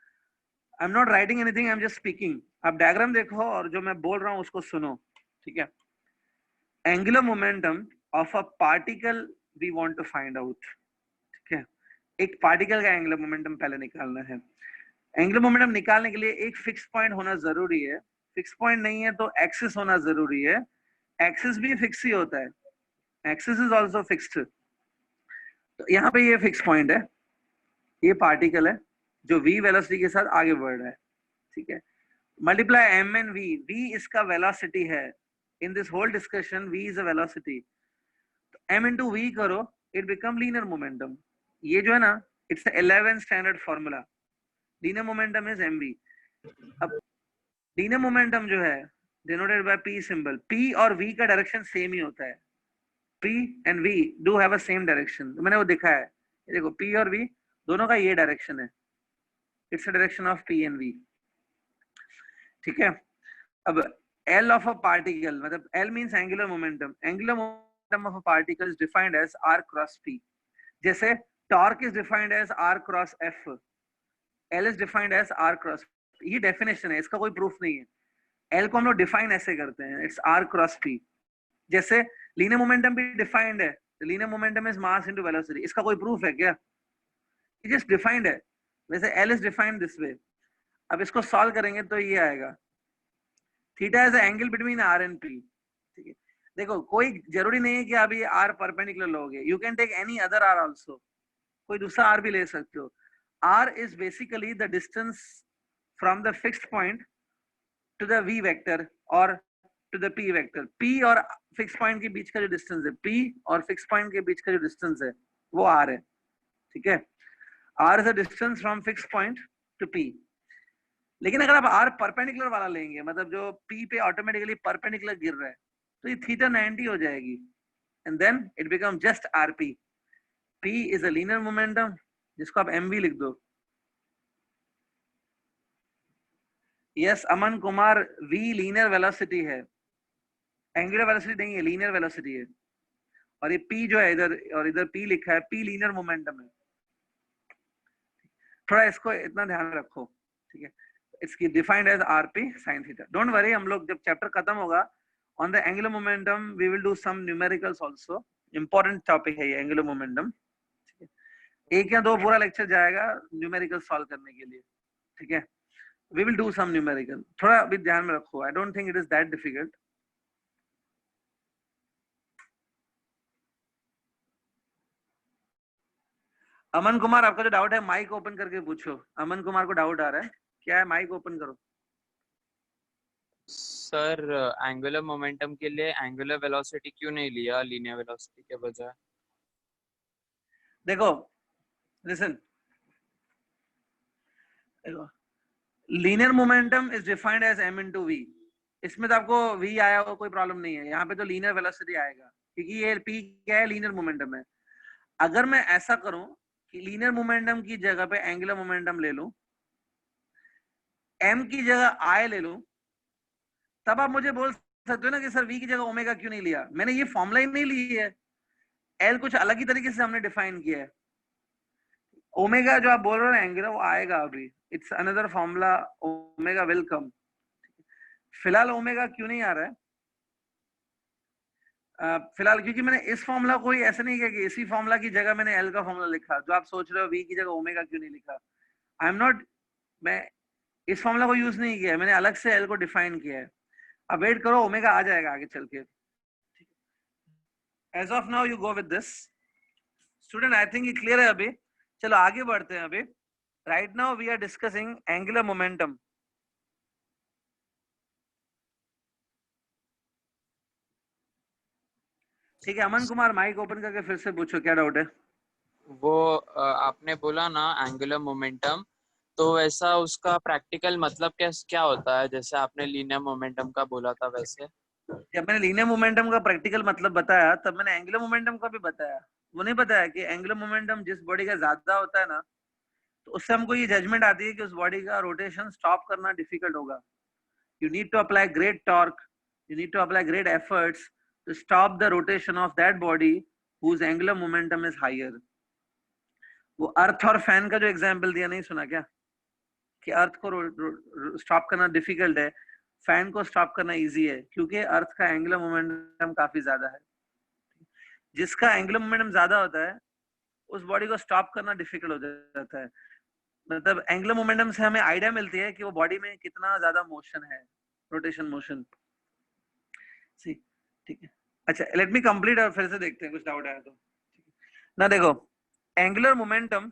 I am not writing anything, I am just speaking. आप डायग्राम देखो और जो मैं बोल रहा हूँ उसको सुनो। ठीक है, angular momentum of a particle we want to find out. ठीक है, एक पार्टिकल का एंगुलर मोमेंटम पहले निकालना है। एंगुलर मोमेंटम निकालने के लिए एक फिक्स पॉइंट होना जरूरी है। फिक्स पॉइंट नहीं है तो एक्सिस होना जरूरी है। एक्सिस भी फिक्स ही होता है, एक्सिस इज आल्सो फिक्स्ड। तो यहाँ पे ये फिक्स पॉइंट है, ये पार्टिकल है जो v वेलोसिटी के साथ आगे बढ़ रहा है। ठीक है, multiply m and v, v इसका वेलोसिटी है। In this whole discussion v is a velocity, तो m इंटू v करो, इट बिकम लीनियर मोमेंटम। ये जो है ना, it's 11 standard formula. Linear momentum is mv। अब लीनियर मोमेंटम जो है denoted by p symbol, p और v का डायरेक्शन सेम ही होता है। p and v do have a same direction, मैंने वो देखा है। ये देखो p और v दोनों का ये डायरेक्शन है, it's a direction of p and v। ठीक है, अब L of a particle, मतलब L means angular momentum. Angular momentum of a particle is defined as R cross P. जैसे torque is defined as R cross F, L is defined as R cross P. ये definition है, इसका कोई proof नहीं है। L को हम लोग define ऐसे करते हैं, it's R cross P। जैसे linear momentum भी defined है, linear momentum is mass into velocity, इसका कोई proof है क्या? ये just defined है। वैसे L is defined this way। अब इसको solve करेंगे तो ये आएगा, theta is angle between R and P. ठीक है, देखो कोई जरूरी नहीं है कि आप ये आर परपेंडिकुलर लोगे, you can take any other R also, कोई दूसरा आर भी ले सकते हो। R is basically the distance from the fixed point to the V vector और to the P vector. P और फिक्स पॉइंट के बीच का जो डिस्टेंस है, पी और फिक्स पॉइंट के बीच का जो डिस्टेंस है वो आर है। ठीक है, R is the distance from fix point to P. लेकिन अगर आप आर परपेंडिकुलर वाला लेंगे, मतलब जो पी पे ऑटोमेटिकली परपेंडिकुलर गिर रहा है, तो ये थीटा 90 हो जाएगी, and then it become just RP. P is a linear momentum, जिसको आप एमवी लिख दो। Yes Aman Kumar, V linear velocity है, एंगुलर वेलोसिटी नहीं है, लीनियर वेलोसिटी है। और ये पी जो है इधर, और इधर पी लिखा है, पी लीनियर मोमेंटम है। थोड़ा इसको इतना ध्यान रखो। ठीक है, इसकी defined as RP sine theta. Don't worry, हम लोग जब चैप्टर खत्म होगा on the angular momentum we will do some numericals also. Important topic है ये एंगुलर मोमेंटम। एक या दो पूरा लेक्चर जाएगा न्यूमेरिकल सॉल्व करने के लिए। ठीक है, we will do some numerical, थोड़ा अभी ध्यान में रखो। I don't think it is that difficult. Aman Kumar, आपका जो डाउट है माइक ओपन करके पूछो। अमन कुमार को डाउट आ रहा है, क्या है? माइक ओपन करो। सर एंगुलर मोमेंटम के लिए एंगुलर वेलोसिटी क्यों नहीं लिया लीनियर वेलोसिटी के बजाय? देखो लिसन, देखो linear momentum is defined as m into v। इसमें तो आपको v आया हो कोई प्रॉब्लम नहीं है, यहाँ पे तो लीनियर वेलोसिटी आएगा क्योंकि ये p क्या है, लीनियर मोमेंटम है। अगर मैं ऐसा करूं कि लीनियर मोमेंटम की जगह पे एंगुलर मोमेंटम ले लूं, m की जगह i ले लूं, तब आप मुझे बोल सकते हो ना कि सर v की जगह ओमेगा क्यों नहीं लिया। मैंने ये फॉर्मूला ही नहीं ली है, l कुछ अलग ही तरीके से हमने डिफाइन किया है। ओमेगा जो आप बोल रहे हो एंगुलर, वो आएगा अभी, it's another formula, omega will come. फिलहाल ओमेगा क्यों नहीं आ रहा है? फिलहाल क्योंकि मैंने इस फॉर्मूला को ही ऐसे नहीं किया कि इसी फॉर्मूला की जगह मैंने एल का फॉर्मूला लिखा, जो आप सोच रहे हो वी की जगह ओमेगा क्यों नहीं लिखा। आई एम नॉट, मैं इस फॉर्मूला को यूज नहीं किया है, मैंने अलग से एल को डिफाइन किया है। अब वेट करो, ओमेगा आ जाएगा आगे चल के। As of now you go with this. Student I think ये क्लियर है अभी। चलो आगे बढ़ते हैं अभी। Right now we are discussing angular momentum. ठीक है, अमन कुमार माइक ओपन करके फिर से पूछो, क्या डाउट है? वो आपने बोला ना एंगुलर मोमेंटम तो वैसा उसका प्रैक्टिकल मतलब क्या क्या होता है, जैसे आपने लीनियर मोमेंटम का बोला था वैसे? जब मैंने लीनियर मोमेंटम का प्रैक्टिकल मतलब बताया तब मैंने एंगुलर मोमेंटम का भी बताया। वो नहीं बताया कि एंगुलर मोमेंटम जिस बॉडी का ज्यादा होता है ना, तो उससे हमको ये जजमेंट आती है कि उस बॉडी का रोटेशन स्टॉप करना डिफिकल्ट होगा। You need to apply great torque, you need to apply great efforts to stop the rotation of that body whose angular momentum is higher. वो अर्थ और फैन का जो एग्जांपल दिया, नहीं सुना क्या? कि अर्थ को स्टॉप करना डिफिकल्ट है, फैन को स्टॉप करना इजी है, क्योंकि अर्थ का एंगुलर मोमेंटम काफी ज्यादा है। जिसका एंगुलर मोमेंटम ज्यादा होता है उस बॉडी को स्टॉप करना डिफिकल्ट हो जाता है। मतलब एंगुलर मोमेंटम से हमें आइडिया मिलती है कि वो बॉडी में कितना ज्यादा मोशन है, रोटेशन मोशन। सी, ठीक है। अच्छा, लेट मी कंप्लीट और फिर से देखते हैं कुछ डाउट आया तो। ना देखो, एंगुलर मोमेंटम,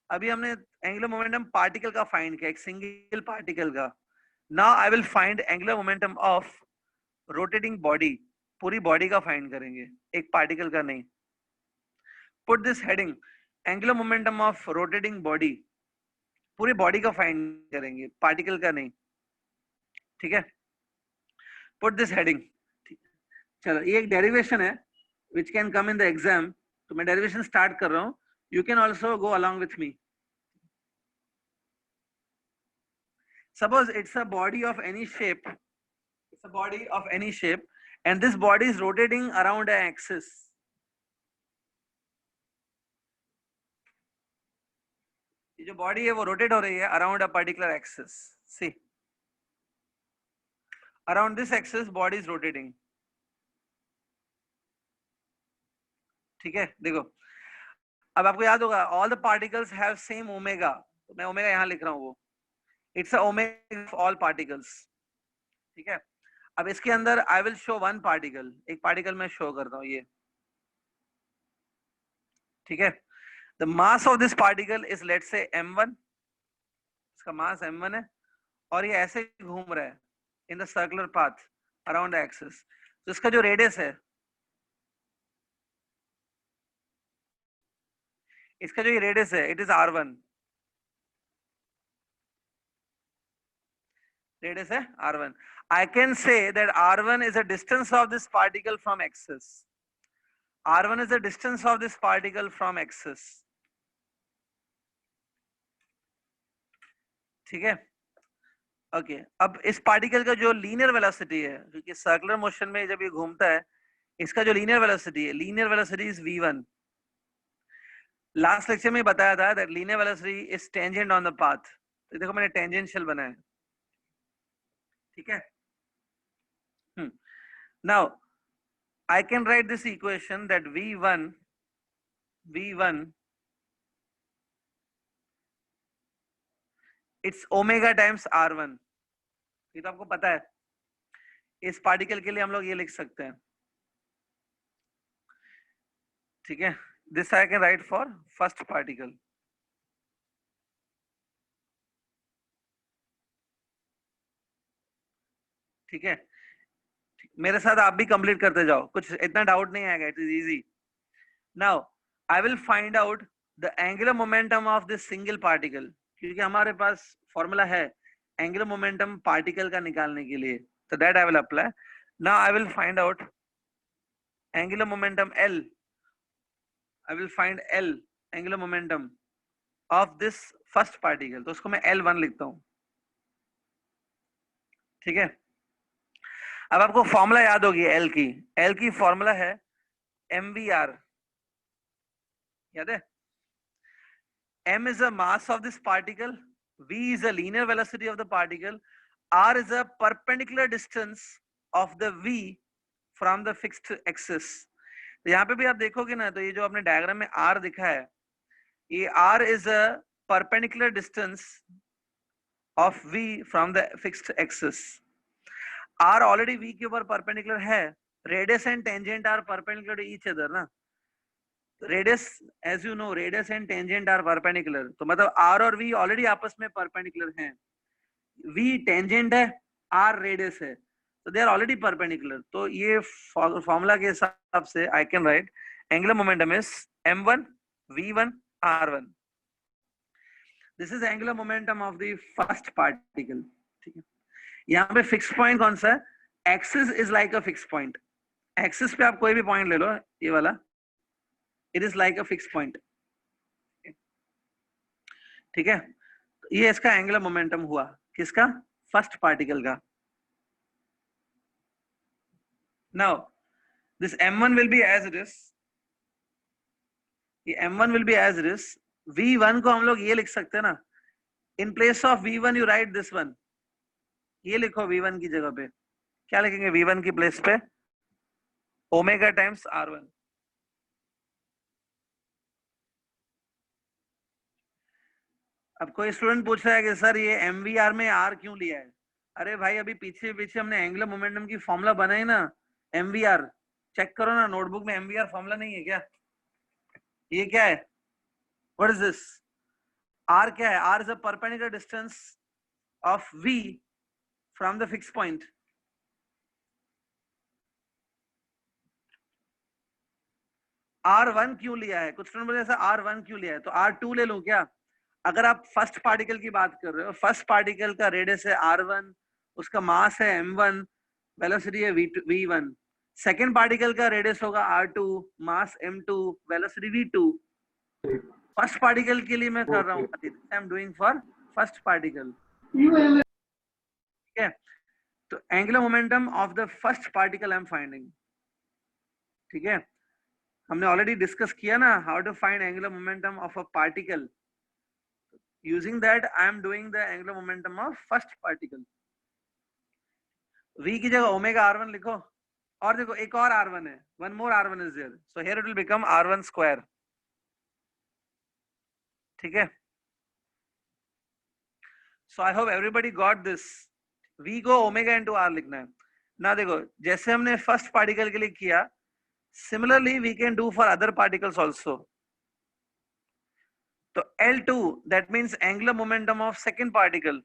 अभी हमने एंगुलर मोमेंटम पार्टिकल का फाइंड किया, एक सिंगल पार्टिकल का। Now I will find angular momentum of rotating body, पूरी बॉडी का फाइंड करेंगे, एक पार्टिकल का नहीं। Put this heading, angular momentum of rotating body, पूरी बॉडी का फाइंड करेंगे, पार्टिकल का नहीं। ठीक है, पुट दिस हेडिंग। चलो, ये एक डेरिवेशन है which can come in the exam, तो मैं डेरिवेशन स्टार्ट कर रहा हूं, you can also go along with me. Suppose it's a body of any shape, it's a body of any shape and this body is rotating around an axis. ये जो बॉडी है वो रोटेट हो रही है around a particular axis. See, around this axis body is rotating. ठीक है, देखो अब आपको याद होगा all the particles have same omega, तो मैं ओमेगा यहां लिख रहा हूं, वो it's a omega of all particles. ठीक है, अब इसके अंदर I will show one particle, एक पार्टिकल मैं शो करता हूं, ये। ठीक है, the mass of this particle is let's say m1, इसका मास m1 है और ये ऐसे घूम रहा है in the circular path around the axis. तो इसका जो रेडियस है, इसका जो ये रेडियस है, इट इज r1, radius है r1। I can say that r1 is a distance of this particle from axis. r1 is the distance of this particle from axis. ठीक है, ओके। अब इस पार्टिकल का जो लीनियर वेलोसिटी है, क्योंकि सर्कुलर मोशन में जब ये घूमता है, इसका जो लीनियर वेलोसिटी है, linear velocity is v1। Last lecture में बताया था that linear velocity is tangent on the path. तो देखो मैंने टेंजेंशियल बनाया। ठीक है, now I can write this equation that v1 it's omega times r1। ये तो आपको पता है, इस पार्टिकल के लिए हम लोग ये लिख सकते हैं। ठीक है, this I can write for first particle। ठीक है, मेरे साथ आप भी कंप्लीट करते जाओ, कुछ इतना डाउट नहीं आएगा, it is easy. Now I will find out the angular momentum of this single particle, क्योंकि हमारे पास फॉर्मूला है एंगुलर मोमेंटम पार्टिकल का निकालने के लिए, तो that I will apply. Now I will find out angular momentum L, I will find L angular momentum of this first particle, तो उसको मैं L1 लिखता हूं। ठीक है, अब आपको फॉर्मूला याद होगी एल की फॉर्मूला है mvr, याद है? m is the mass of this particle, v is the linear velocity of the particle, r is a perpendicular distance of the v from the fixed axis। तो यहाँ पे भी आप देखोगे ना, तो ये जो आपने डायग्राम में r दिखा है, ये r is a perpendicular distance of v from the fixed axis। r already v के ऊपर परपेंडिकुलर है, radius and tangent are perpendicular to each other ना। Radius, as you know, radius and tangent are perpendicular, तो मतलब r और v ऑलरेडी आपस में परपेंडिकुलर हैं। v टेंजेंट है, r रेडियस है, तो दे आर ऑलरेडी परपेंडिकुलर। तो ये फॉर्मूला के हिसाब से I can write angular momentum is m1 v1 r1। This is angular momentum of the first particle, ठीक है। यहाँ पे फिक्स पॉइंट कौन सा है? Axis is like a fix point. एक्सिस पे आप कोई भी पॉइंट ले लो, ये वाला, it is like a fix point, ठीक है। ये इसका एंगुलर मोमेंटम हुआ, किसका? फर्स्ट पार्टिकल का। Now this m1 will be as it is, ये m1 will be as it is. v1 को हम लोग ये लिख सकते हैं ना, in place of v1 you write this one, ये लिखो v1 की जगह पे, क्या लिखेंगे v1 की प्लेस पे? Omega times r1। अब कोई स्टूडेंट पूछ रहा है कि सर ये MVR में R क्यों लिया है? अरे भाई अभी पीछे पीछे हमने एंगुलर मोमेंटम की फॉर्मूला बनाई ना, MVR चेक करो ना, नोटबुक में MVR फॉर्मूला नहीं है क्या? ये क्या है? What is this? R क्या है? R is a perpendicular distance of V from the fix point. R1 क्यों लिया है? कुछ स्टूडेंट बोले ऐसा R1 क्यों लिया है, तो R2 ले लूं क्या? अगर आप फर्स्ट पार्टिकल की बात कर रहे हो, फर्स्ट पार्टिकल का रेडियस है R1, उसका मास है m1, वेलोसिटी है v1। सेकेंड पार्टिकल का रेडियस होगा R2, मास m2, velocity v2। First particle के लिए मैं कर रहा हूँ, I am doing for first particle, ठीक है। तो angular momentum of the first particle I am finding, ठीक है। हमने ऑलरेडी डिस्कस किया ना how to find angular momentum of a particle. Using that, I am doing the angular momentum of first particle. V की जगह ओमेगा R1 लिखो, और देखो एक और R1 है, one more R1 is there, so here it will become R1 square, ठीक है। So I hope everybody got this. V को ओमेगा into R लिखना है ना। देखो जैसे हमने फर्स्ट पार्टिकल के लिए किया, similarly we can do for other particles also. तो L2, that means angular momentum of second particle,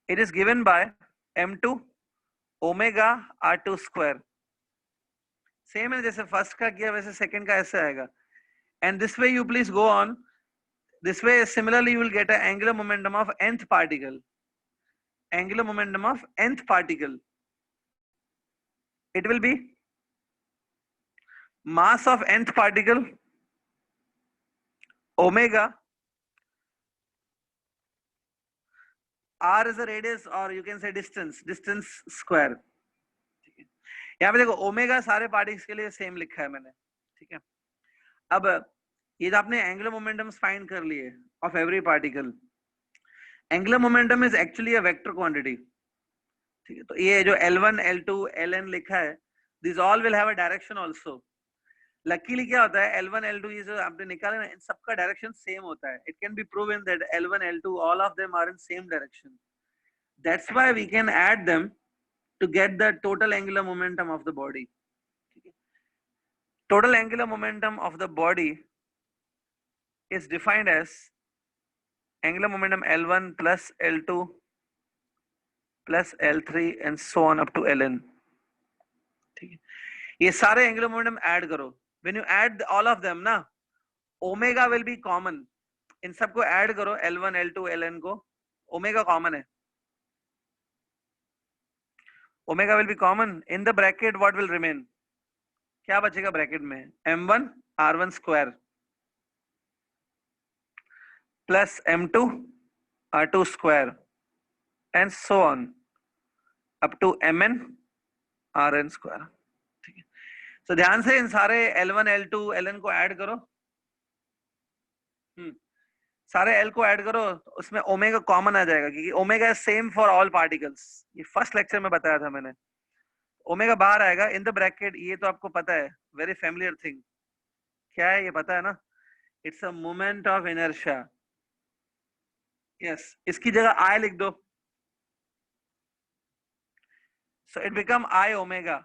it is given by m2 omega R2 square. Same है जैसे फर्स्ट का किया वैसे सेकंड का ऐसे आएगा, and this way you please go on this way. Similarly you will get an angular momentum of nth particle. Angular momentum of nth particle, it will be mass of nth particle omega, r is the radius or you can say distance square, ठीक है। यहाँ पे देखो ओमेगा सारे पार्टिकल्स के लिए सेम लिखा है मैंने, ठीक है। अब ये जो आपने एंगुलर मोमेंटम्स फाइंड कर लिए of every particle, angular momentum is actually a vector quantity, ठीक है। तो ये जो L1 L2 Ln लिखा है, this all will have a direction also. Luckily क्या होता है, L1 L2 ये जो आपने निकाले ना, इन सबका डायरेक्शन सेम होता है। It can be proven that L1 L2 all of them are in same direction, that's why we can add them to get the total angular momentum of the body, ठीक है। Total angular momentum of the body is defined as angular momentum L1 plus L2 plus L3 and so on up to Ln, ठीक है। ये सारे एंगुलर मोमेंटम ऐड करो, when you add all of them ना, ओमेगा विल बी कॉमन। इन सबको ऐड करो, L1 L2 Ln को, ओमेगा कॉमन है, omega will be common. In the bracket what will remain, क्या बचेगा ब्रैकेट में? m1 R1 square plus m2 R2 square and so on up to mn Rn square, ठीक है। तो ध्यान से इन सारे L1 L2 Ln को ऐड करो, सारे L को ऐड करो, उसमें ओमेगा कॉमन आ जाएगा, क्योंकि omega is same for all particles. ये फर्स्ट लेक्चर में बताया था मैंने, ओमेगा बाहर आएगा इन द ब्रैकेट। ये तो आपको पता है, वेरी फैमिलियर थिंग। क्या है ये पता है ना? It's a moment of inertia. Yes, इसकी जगह I लिख दो, so it become I omega,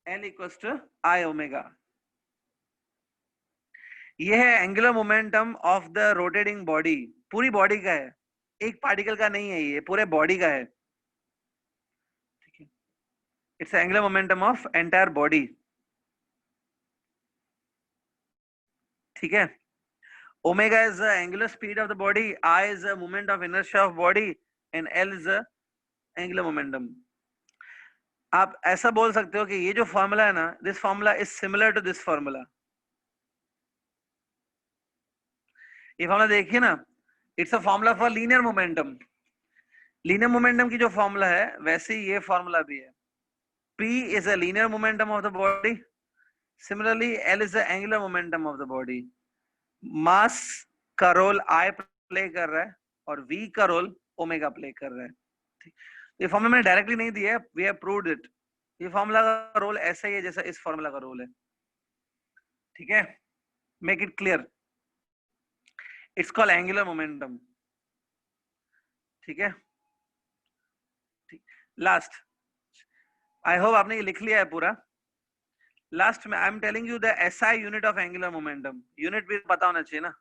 L equals to I omega. ये है angular momentum of the rotating body, पूरी बॉडी का है, एक पार्टिकल का नहीं है, ये पूरे बॉडी का है, ठीक है। It's angular momentum of entire body, ठीक है। Omega is the angular speed of the body, I is the moment of inertia of body, and L is the angular momentum. आप ऐसा बोल सकते हो कि ये जो फॉर्मूला है ना, this formula is similar to this formula. ये फॉर्मूला देखिए ना, it's a formula for linear momentum. Linear momentum की जो फॉर्मूला है वैसे ही ये फॉर्मूला भी है. P is a linear momentum of the body. Similarly, L is the angular momentum of the body. मास का रोल I प्ले कर रहा है और V का रोल ओमेगा प्ले कर रहा है. ये फॉर्मूला मैंने डायरेक्टली नहीं दिया है, वी हैव प्रूव्ड इट. ये फॉर्मूला का रोल ऐसा ही है जैसा इस फॉर्मूला का रोल है. ठीक है, make it clear. It's called angular momentum. ठीक है, लास्ट, आई होप आपने ये लिख लिया है पूरा. लास्ट में I am telling you the SI unit of angular momentum. Unit भी पता होना चाहिए ना.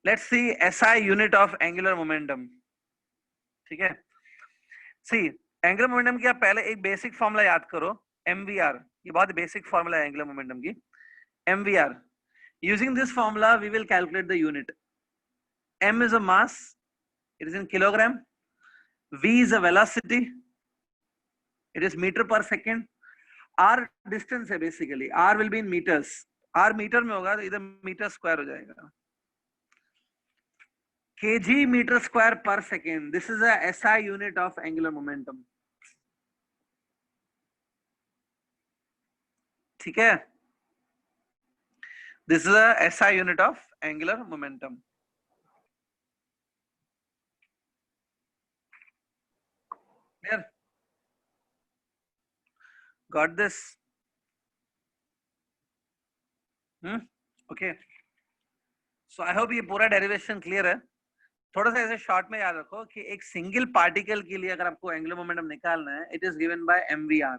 Let's see SI unit of angular momentum. ठीक है, सी एंगुलर मोमेंटम की आप पहले एक बेसिक फॉर्मूला याद करो, MVR. ये बहुत बेसिक फॉर्मूला है एंगुलर मोमेंटम की, MVR. Using this formula we will calculate the unit. M is a mass, it is in kilogram. V is a velocity, it is meter per second. R distance है basically, R will be in meters. R meter में होगा तो इधर मीटर स्क्वायर हो जाएगा. kg meter square per second. This is a SI unit of angular momentum. ठीक है, this is a SI unit of angular momentum. Clear? Got this? Okay. So I hope ये पूरा डेरिवेशन क्लियर है. थोड़ा सा ऐसे शॉर्ट में याद रखो कि एक सिंगल पार्टिकल के लिए अगर आपको एंगुलर मोमेंटम निकालना है, it is given bye MVR.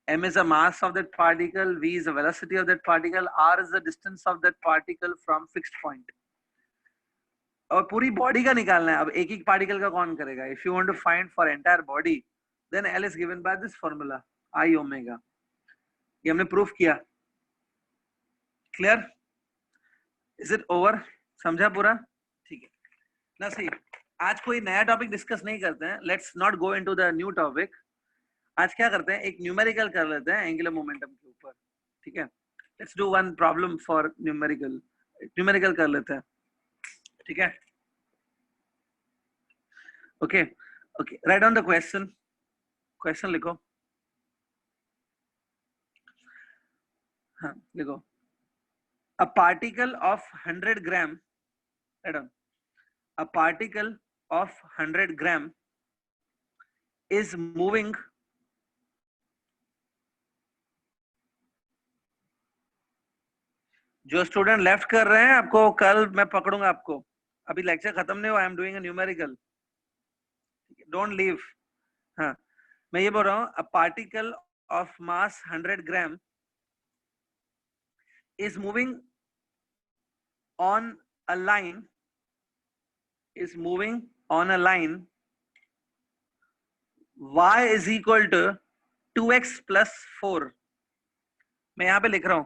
M is the mass of that particle, V is the velocity of that particle, R is the distance of that particle from fixed point. और पूरी बॉडी का निकालना है. अब एक एक पार्टिकल का कौन करेगा? If you want to find for entire body, then L is given by this formula, I omega. ये हमने प्रूफ किया. क्लियर? Is it over? समझा पूरा? ठीक है ना. सी आज कोई नया टॉपिक डिस्कस नहीं करते हैं. Let's not go into the new topic. आज क्या करते हैं, एक न्यूमेरिकल कर लेते हैं एंगुलर मोमेंटम के ऊपर. ठीक है, let's do one problem for numerical. Numerical कर लेते हैं. ठीक है, okay okay. Write down the question. Question लिखो. हाँ लिखो. A particle of 100 gram, a particle of 100 gram is moving जो स्टूडेंट लेफ्ट कर रहे हैं आपको कल मैं पकड़ूंगा आपको. अभी लेक्चर खत्म नहीं हुआ. आई am doing a numerical. Don't leave. हाँ, मैं ये बोल रहा हूँ, a particle of mass 100 gram is moving on a line, is moving on a line y is equal to 2x plus 4. मैं यहां पे लिख रहा हूं,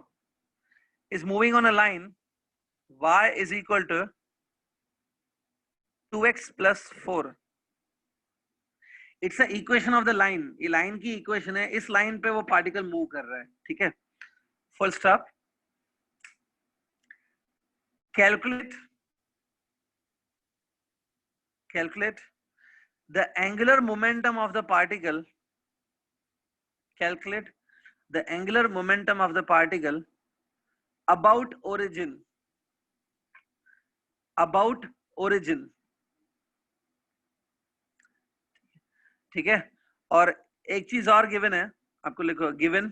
is moving on a line y is equal to 2x plus 4. It's a equation of the line. ये लाइन की इक्वेशन है. इस लाइन पे वो पार्टिकल मूव कर रहा है. ठीक है, full stop. calculate the angular momentum of the particle. Calculate the angular momentum of the particle about origin. About origin. ठीक है, और एक चीज और गिवन है आपको. लिखो गिवन.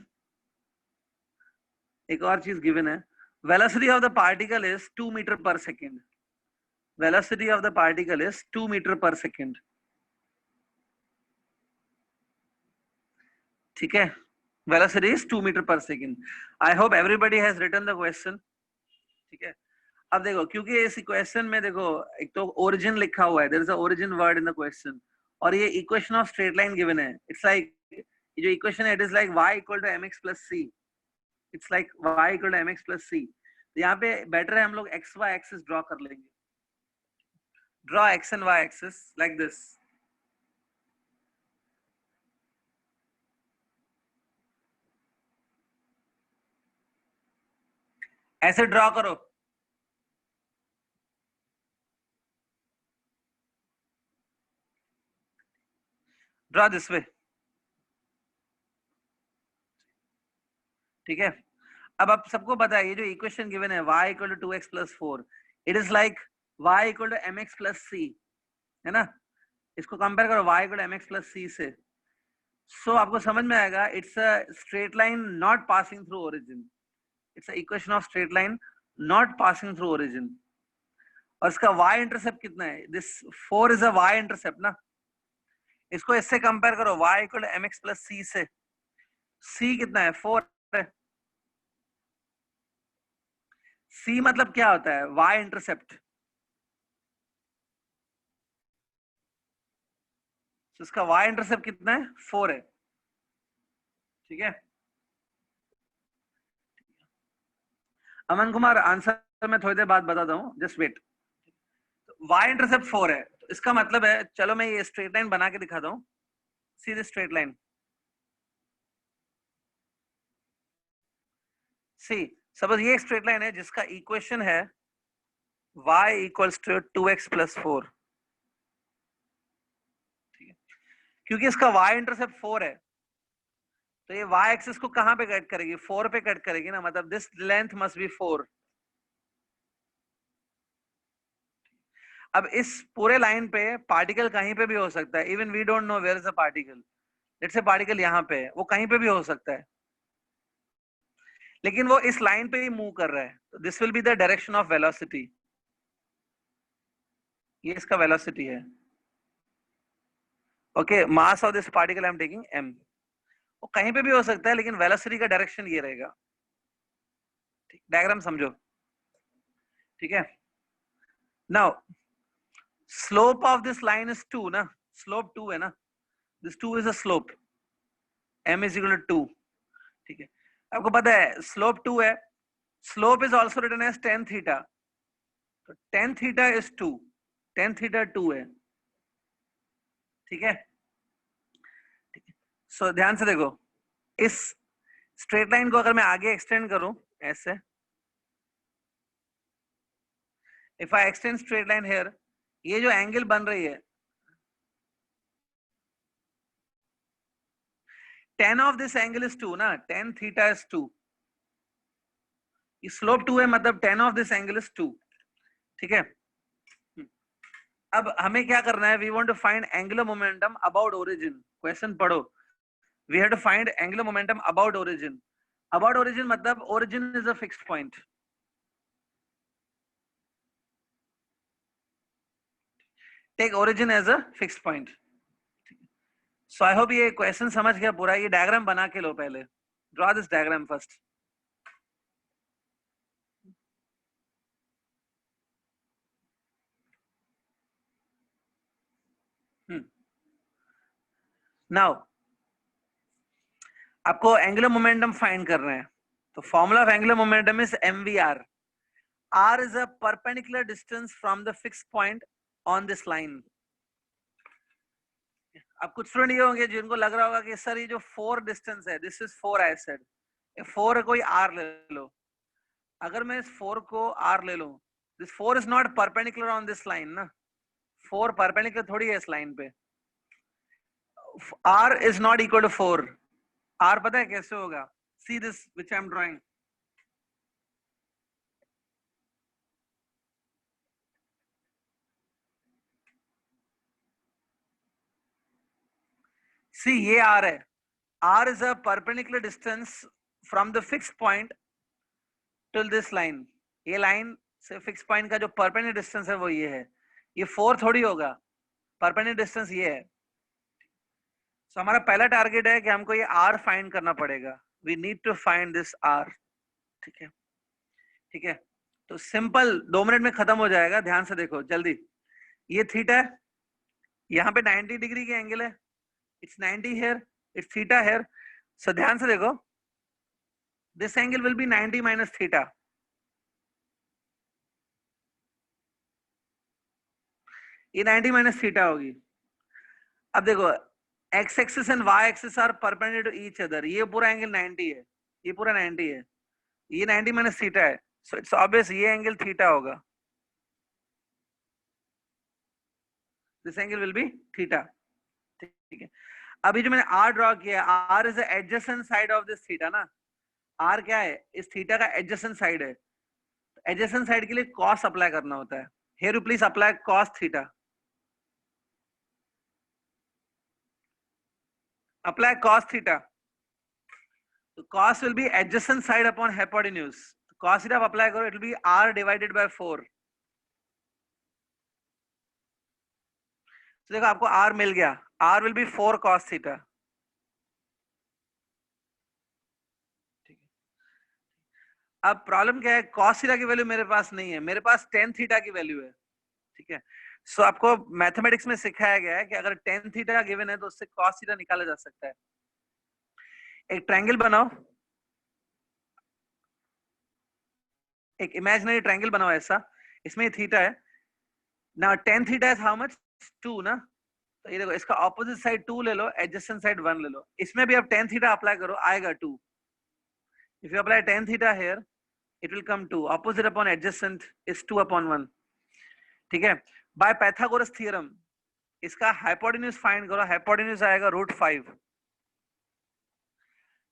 एक और चीज गिवन है. Velocity of the particle is 2 meter per second. Velocity of the particle is 2 meter per second. ठीक है, velocity is 2 meter per second. I hope everybody has written the question. ठीक है, अब देखो, क्योंकि इस क्वेश्चन में देखो एक तो origin लिखा हुआ है. there is a origin word in the question. और ये equation of straight line given है. It's like जो equation है, it is like y equal to mx plus c. It's like y equal to mx plus c। यहाँ पे बेटर है हम लोग x y एक्सिस ड्रॉ कर लेंगे। Draw x and y axis like this. ऐसे ड्रॉ करो। Draw this way. ठीक है, अब आप सबको पता है ये जो इक्वेशन गिवन है y equal to 2x plus 4, it is like y equal to mx plus c, है ना। इसको कंपेयर करो y equal to mx plus c से, सो आपको समझ में आएगा it's a straight line not passing through origin. It's a equation of straight line not passing through origin. और इसका y इंटरसेप्ट कितना है, this 4 is a y intercept ना। इसको इससे कंपेयर करो y equal to mx plus c से, c कितना है 4 है। c मतलब क्या होता है, y इंटरसेप्ट। तो इसका y इंटरसेप्ट कितना है 4 है। ठीक है, अमन कुमार आंसर मैं थोड़ी देर बाद बताता हूँ, जस्ट वेट। y इंटरसेप्ट 4 है, तो इसका मतलब है, चलो मैं ये स्ट्रेट लाइन बना के दिखाता हूँ। See this straight line, see suppose ये एक स्ट्रेट लाइन है जिसका इक्वेशन है y equals to 2x plus 4। ठीक है, क्योंकि इसका y इंटरसेप्ट 4 है, तो ये y एक्सिस को कहां पे कट करेगी, 4 पे कट करेगी ना, मतलब दिस लेंथ मस्ट बी 4। अब इस पूरे लाइन पे पार्टिकल कहीं पे भी हो सकता है, even we don't know where is a particle. Let's say particle यहाँ पे है, वो कहीं पे भी हो सकता है, लेकिन वो इस लाइन पे ही मूव कर रहा है, तो this will be the direction of velocity. ये इसका वेलोसिटी है। Okay, mass of this particle I am taking m। वो कहीं पे भी हो सकता है, लेकिन वेलोसिटी का डायरेक्शन ये रहेगा। डायग्राम समझो, ठीक है। Now slope of this line is 2 ना, स्लोप 2 है ना, this 2 is a slope, m is equal to 2। ठीक है, आपको पता है स्लोप 2 है, slope is also written as tan theta, तो tan theta is 2, tan theta 2 है। ठीक है, सो ध्यान से देखो, इस स्ट्रेट लाइन को अगर मैं आगे एक्सटेंड करूं ऐसे, if I extend straight line here, ये जो एंगल बन रही है, tan of this angle is 2 ना, tan थीटा इज 2। ये स्लोप 2 है, मतलब tan of this angle is 2। ठीक है, अब हमें क्या करना है, we want to find angular momentum about origin. Question पढ़ो, we have to find angular momentum about origin. About origin मतलब origin is a fixed point. Take origin as a fixed point. So I hope ये क्वेश्चन समझ गया पूरा। ये डायग्राम बना के लो पहले, draw this diagram first. Now आपको एंगुलर मोमेंटम फाइंड करना है, तो formula of angular momentum is mvr। r is a perpendicular distance from the fixed point on this line। अब कुछ स्टूडेंट ये होंगे जिनको लग रहा होगा कि सर ये जो 4 डिस्टेंस है, दिस इज 4 आई सेड, ये 4 है, कोई r ले लो। अगर मैं इस 4 को r ले लूं, this 4 is not perpendicular on this line ना, 4 परपेंडिकुलर थोड़ी है इस लाइन पे। r is not equal to 4। r पता है कैसे होगा, see this which I am drawing. See ये r है, r is a perpendicular distance from the fixed point till this line। ये लाइन से फिक्स पॉइंट का जो परपेंडिकुलर डिस्टेंस है वो ये है, ये 4 थोड़ी होगा, परपेंडिकुलर डिस्टेंस ये है। तो हमारा पहला टारगेट है कि हमको ये r फाइंड करना पड़ेगा, we need to find this r। ठीक है, ठीक है, तो सिंपल 2 मिनट में खत्म हो जाएगा, ध्यान से देखो जल्दी। ये थीटा है, यहाँ पे 90 डिग्री के एंगल है, it's 90 here, it's theta here. So ध्यान से देखो, this angle will be 90 minus theta. ये 90 minus theta होगी. अब देखो x axis and y axis are perpendicular to each other. ये पूरा एंगल 90 है, ये पूरा 90 है, ये 90 minus theta है, so it's obvious ये एंगल theta होगा. This angle will be theta. ठीक है. अभी जो मैंने r ड्रॉ किया है, r is the adjacent side of this theta ना. r क्या है? इस theta का adjacent side है. Adjacent side के लिए cos अप्लाई करना होता है. Here you please apply cos theta. Apply cos theta. So cos will be adjacent side upon hypotenuse. Cos theta apply करो, it will be r divided by 4. तो देखो आपको r मिल गया. r will be 4 cos theta. ठीक है. अब प्रॉब्लम क्या है? cos theta की वैल्यू मेरे पास नहीं है, मेरे पास tan theta की वैल्यू है. ठीक है. सो आपको मैथमेटिक्स में सिखाया गया है कि अगर tan थीटा गिवन है तो उससे cos थीटा निकाला जा सकता है. एक ट्रायंगल बनाओ, एक इमेजिनरी ट्रायंगल बनाओ ऐसा, इसमें थीटा है ना. tan theta is how much? 2 ना. तो ये देखो इसका ऑपोजिट साइड 2 ले लो, एडजेसेंट साइड 1 ले लो. इसमें भी आप tan थीटा अप्लाई करो, आएगा 2. If you apply tan theta here it will come 2. Opposite upon adjacent is 2 upon 1. ठीक है. बाय पाइथागोरस थ्योरम इसका हाइपोटेन्यूज फाइंड करो, हाइपोटेन्यूज आएगा √5.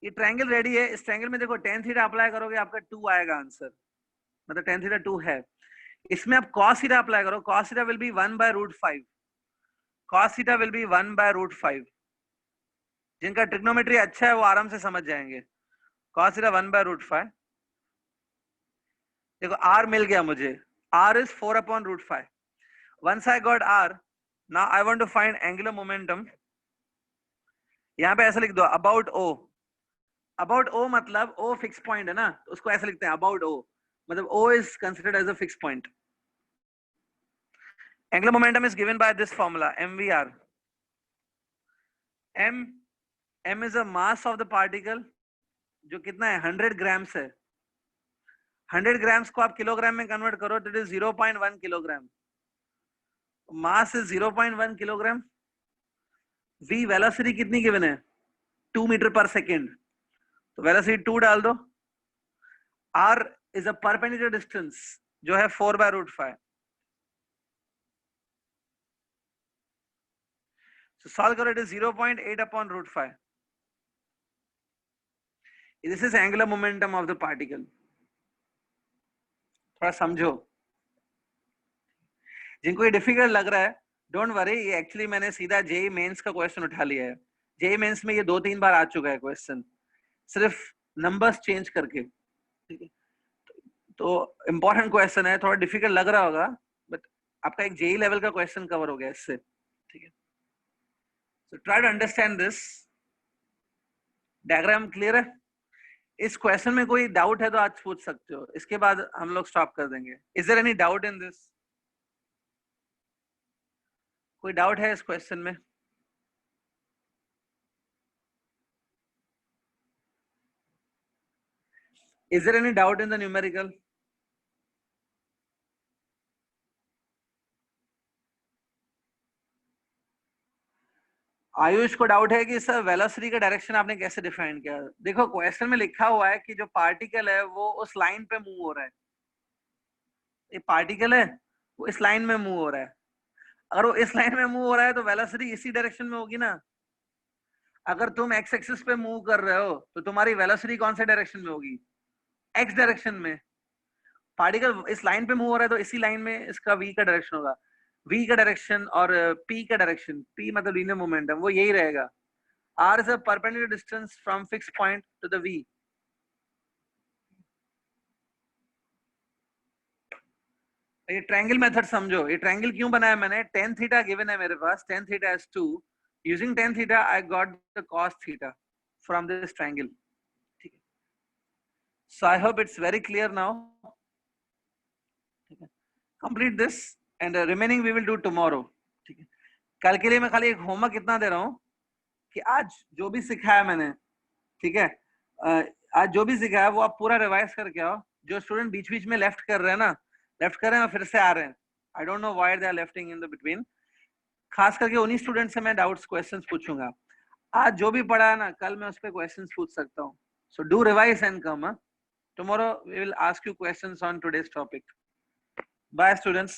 ये ट्रायंगल रेडी है. इस ट्रायंगल में देखो tan थीटा अप्लाई करोगे आपका 2 आएगा आंसर, मतलब tan थीटा 2 है. इसमें आप cos थीटा अप्लाई करो, cos theta will be 1 by √5. cos theta will be 1 by √5. जिनका ट्रिग्नोमेट्री अच्छा है वो आराम से समझ जाएंगे. cos theta 1 by √5. देखो r मिल गया मुझे, r is 4 upon √5. Once I got r, now I want to find angular momentum. यहाँ पे ऐसा लिख दो about o. About o मतलब o fixed point है ना, तो उसको ऐसा लिखते हैं about o. मतलब o is considered as a fixed point. Angular momentum is given by this formula mvr. m is the mass of the particle, जो कितना है 100 grams है. 100 grams को आप किलोग्राम में कन्वर्ट करो तो it is 0.1 kilogram. Mass is 0.1 kilogram. v velocity कितनी गिवन है? 2 मीटर पर सेकेंड. तो वेलोसिटी 2 डाल दो. r is a perpendicular distance जो है 4 by √5. so सॉल्व करो, it is 0.8 upon √5. This is angular momentum of the particle. थोड़ा समझो. जिनको ये डिफिकल्ट लग रहा है डोंट वरी, ये एक्चुअली मैंने सीधा जेई मेंस का क्वेश्चन उठा लिया है. जेई मेंस में ये 2-3 बार आ चुका है क्वेश्चन, सिर्फ नंबर्स चेंज करके. ठीक है. तो इंपॉर्टेंट क्वेश्चन है, थोड़ा डिफिकल्ट लग रहा होगा बट आपका एक जेई लेवल का क्वेश्चन कवर हो गया इससे. ठीक है. So try to understand this. Diagram clear है? इस क्वेश्चन में कोई डाउट है तो आज पूछ सकते हो, इसके बाद हम लोग स्टॉप कर देंगे. Is there any doubt in this? कोई डाउट है इस क्वेश्चन में? Is there any doubt in the numerical? Ayush को डाउट है कि सर वेलोसिटी का डायरेक्शन आपने कैसे डिफाइन किया? देखो क्वेश्चन में लिखा हुआ है कि जो पार्टिकल है वो उस लाइन पे मूव हो रहा है. ये पार्टिकल है वो इस लाइन में मूव हो रहा है. अगर वो इस लाइन में मूव हो रहा है तो वेलोसिटी इसी डायरेक्शन में होगी ना. अगर तुम एक्स एक्सिस पे मूव कर रहे हो तो तुम्हारी वेलोसिटी कौन से डायरेक्शन में होगी? एक्स डायरेक्शन में. पार्टिकल इस लाइन पे मूव हो रहा है तो इसी लाइन में इसका v का डायरेक्शन होगा. v का डायरेक्शन और p का डायरेक्शन, p मतलब लीनियर मोमेंटम, वो यही रहेगा. r is a perpendicular distance from fixed point to the v. ये ट्रायंगल मेथड समझो. ये ट्रायंगल क्यों बनाया मैंने? tan थीटा गिवन है मेरे पास, tan theta is 2. Using tan theta I got the cos theta from this triangle. So I hope it's very clear now. Complete this and the remaining we will do tomorrow. ठीक है. कल के लिए मैं खाली एक होमवर्क इतना दे रहा हूँ कि आज जो भी सिखाया मैंने, ठीक है, आज जो भी सिखाया वो आप पूरा रिवाइज करके आओ। जो स्टूडेंट बीच बीच में लेफ्ट कर रहे हैं ना, लेफ्ट कर रहे हैं और फिर से आ रहे हैं, I don't know why they are lefting in the between, खास करके उन्हीं स्टूडेंट से मैं डाउट्स क्वेश्चंस पूछूंगा। आज जो भी पढ़ा है ना, कल मैं उस पर क्वेश्चंस पूछ सकता हूँ। So do revise and come. Tomorrow we will ask you questions on today's topic. Bye students.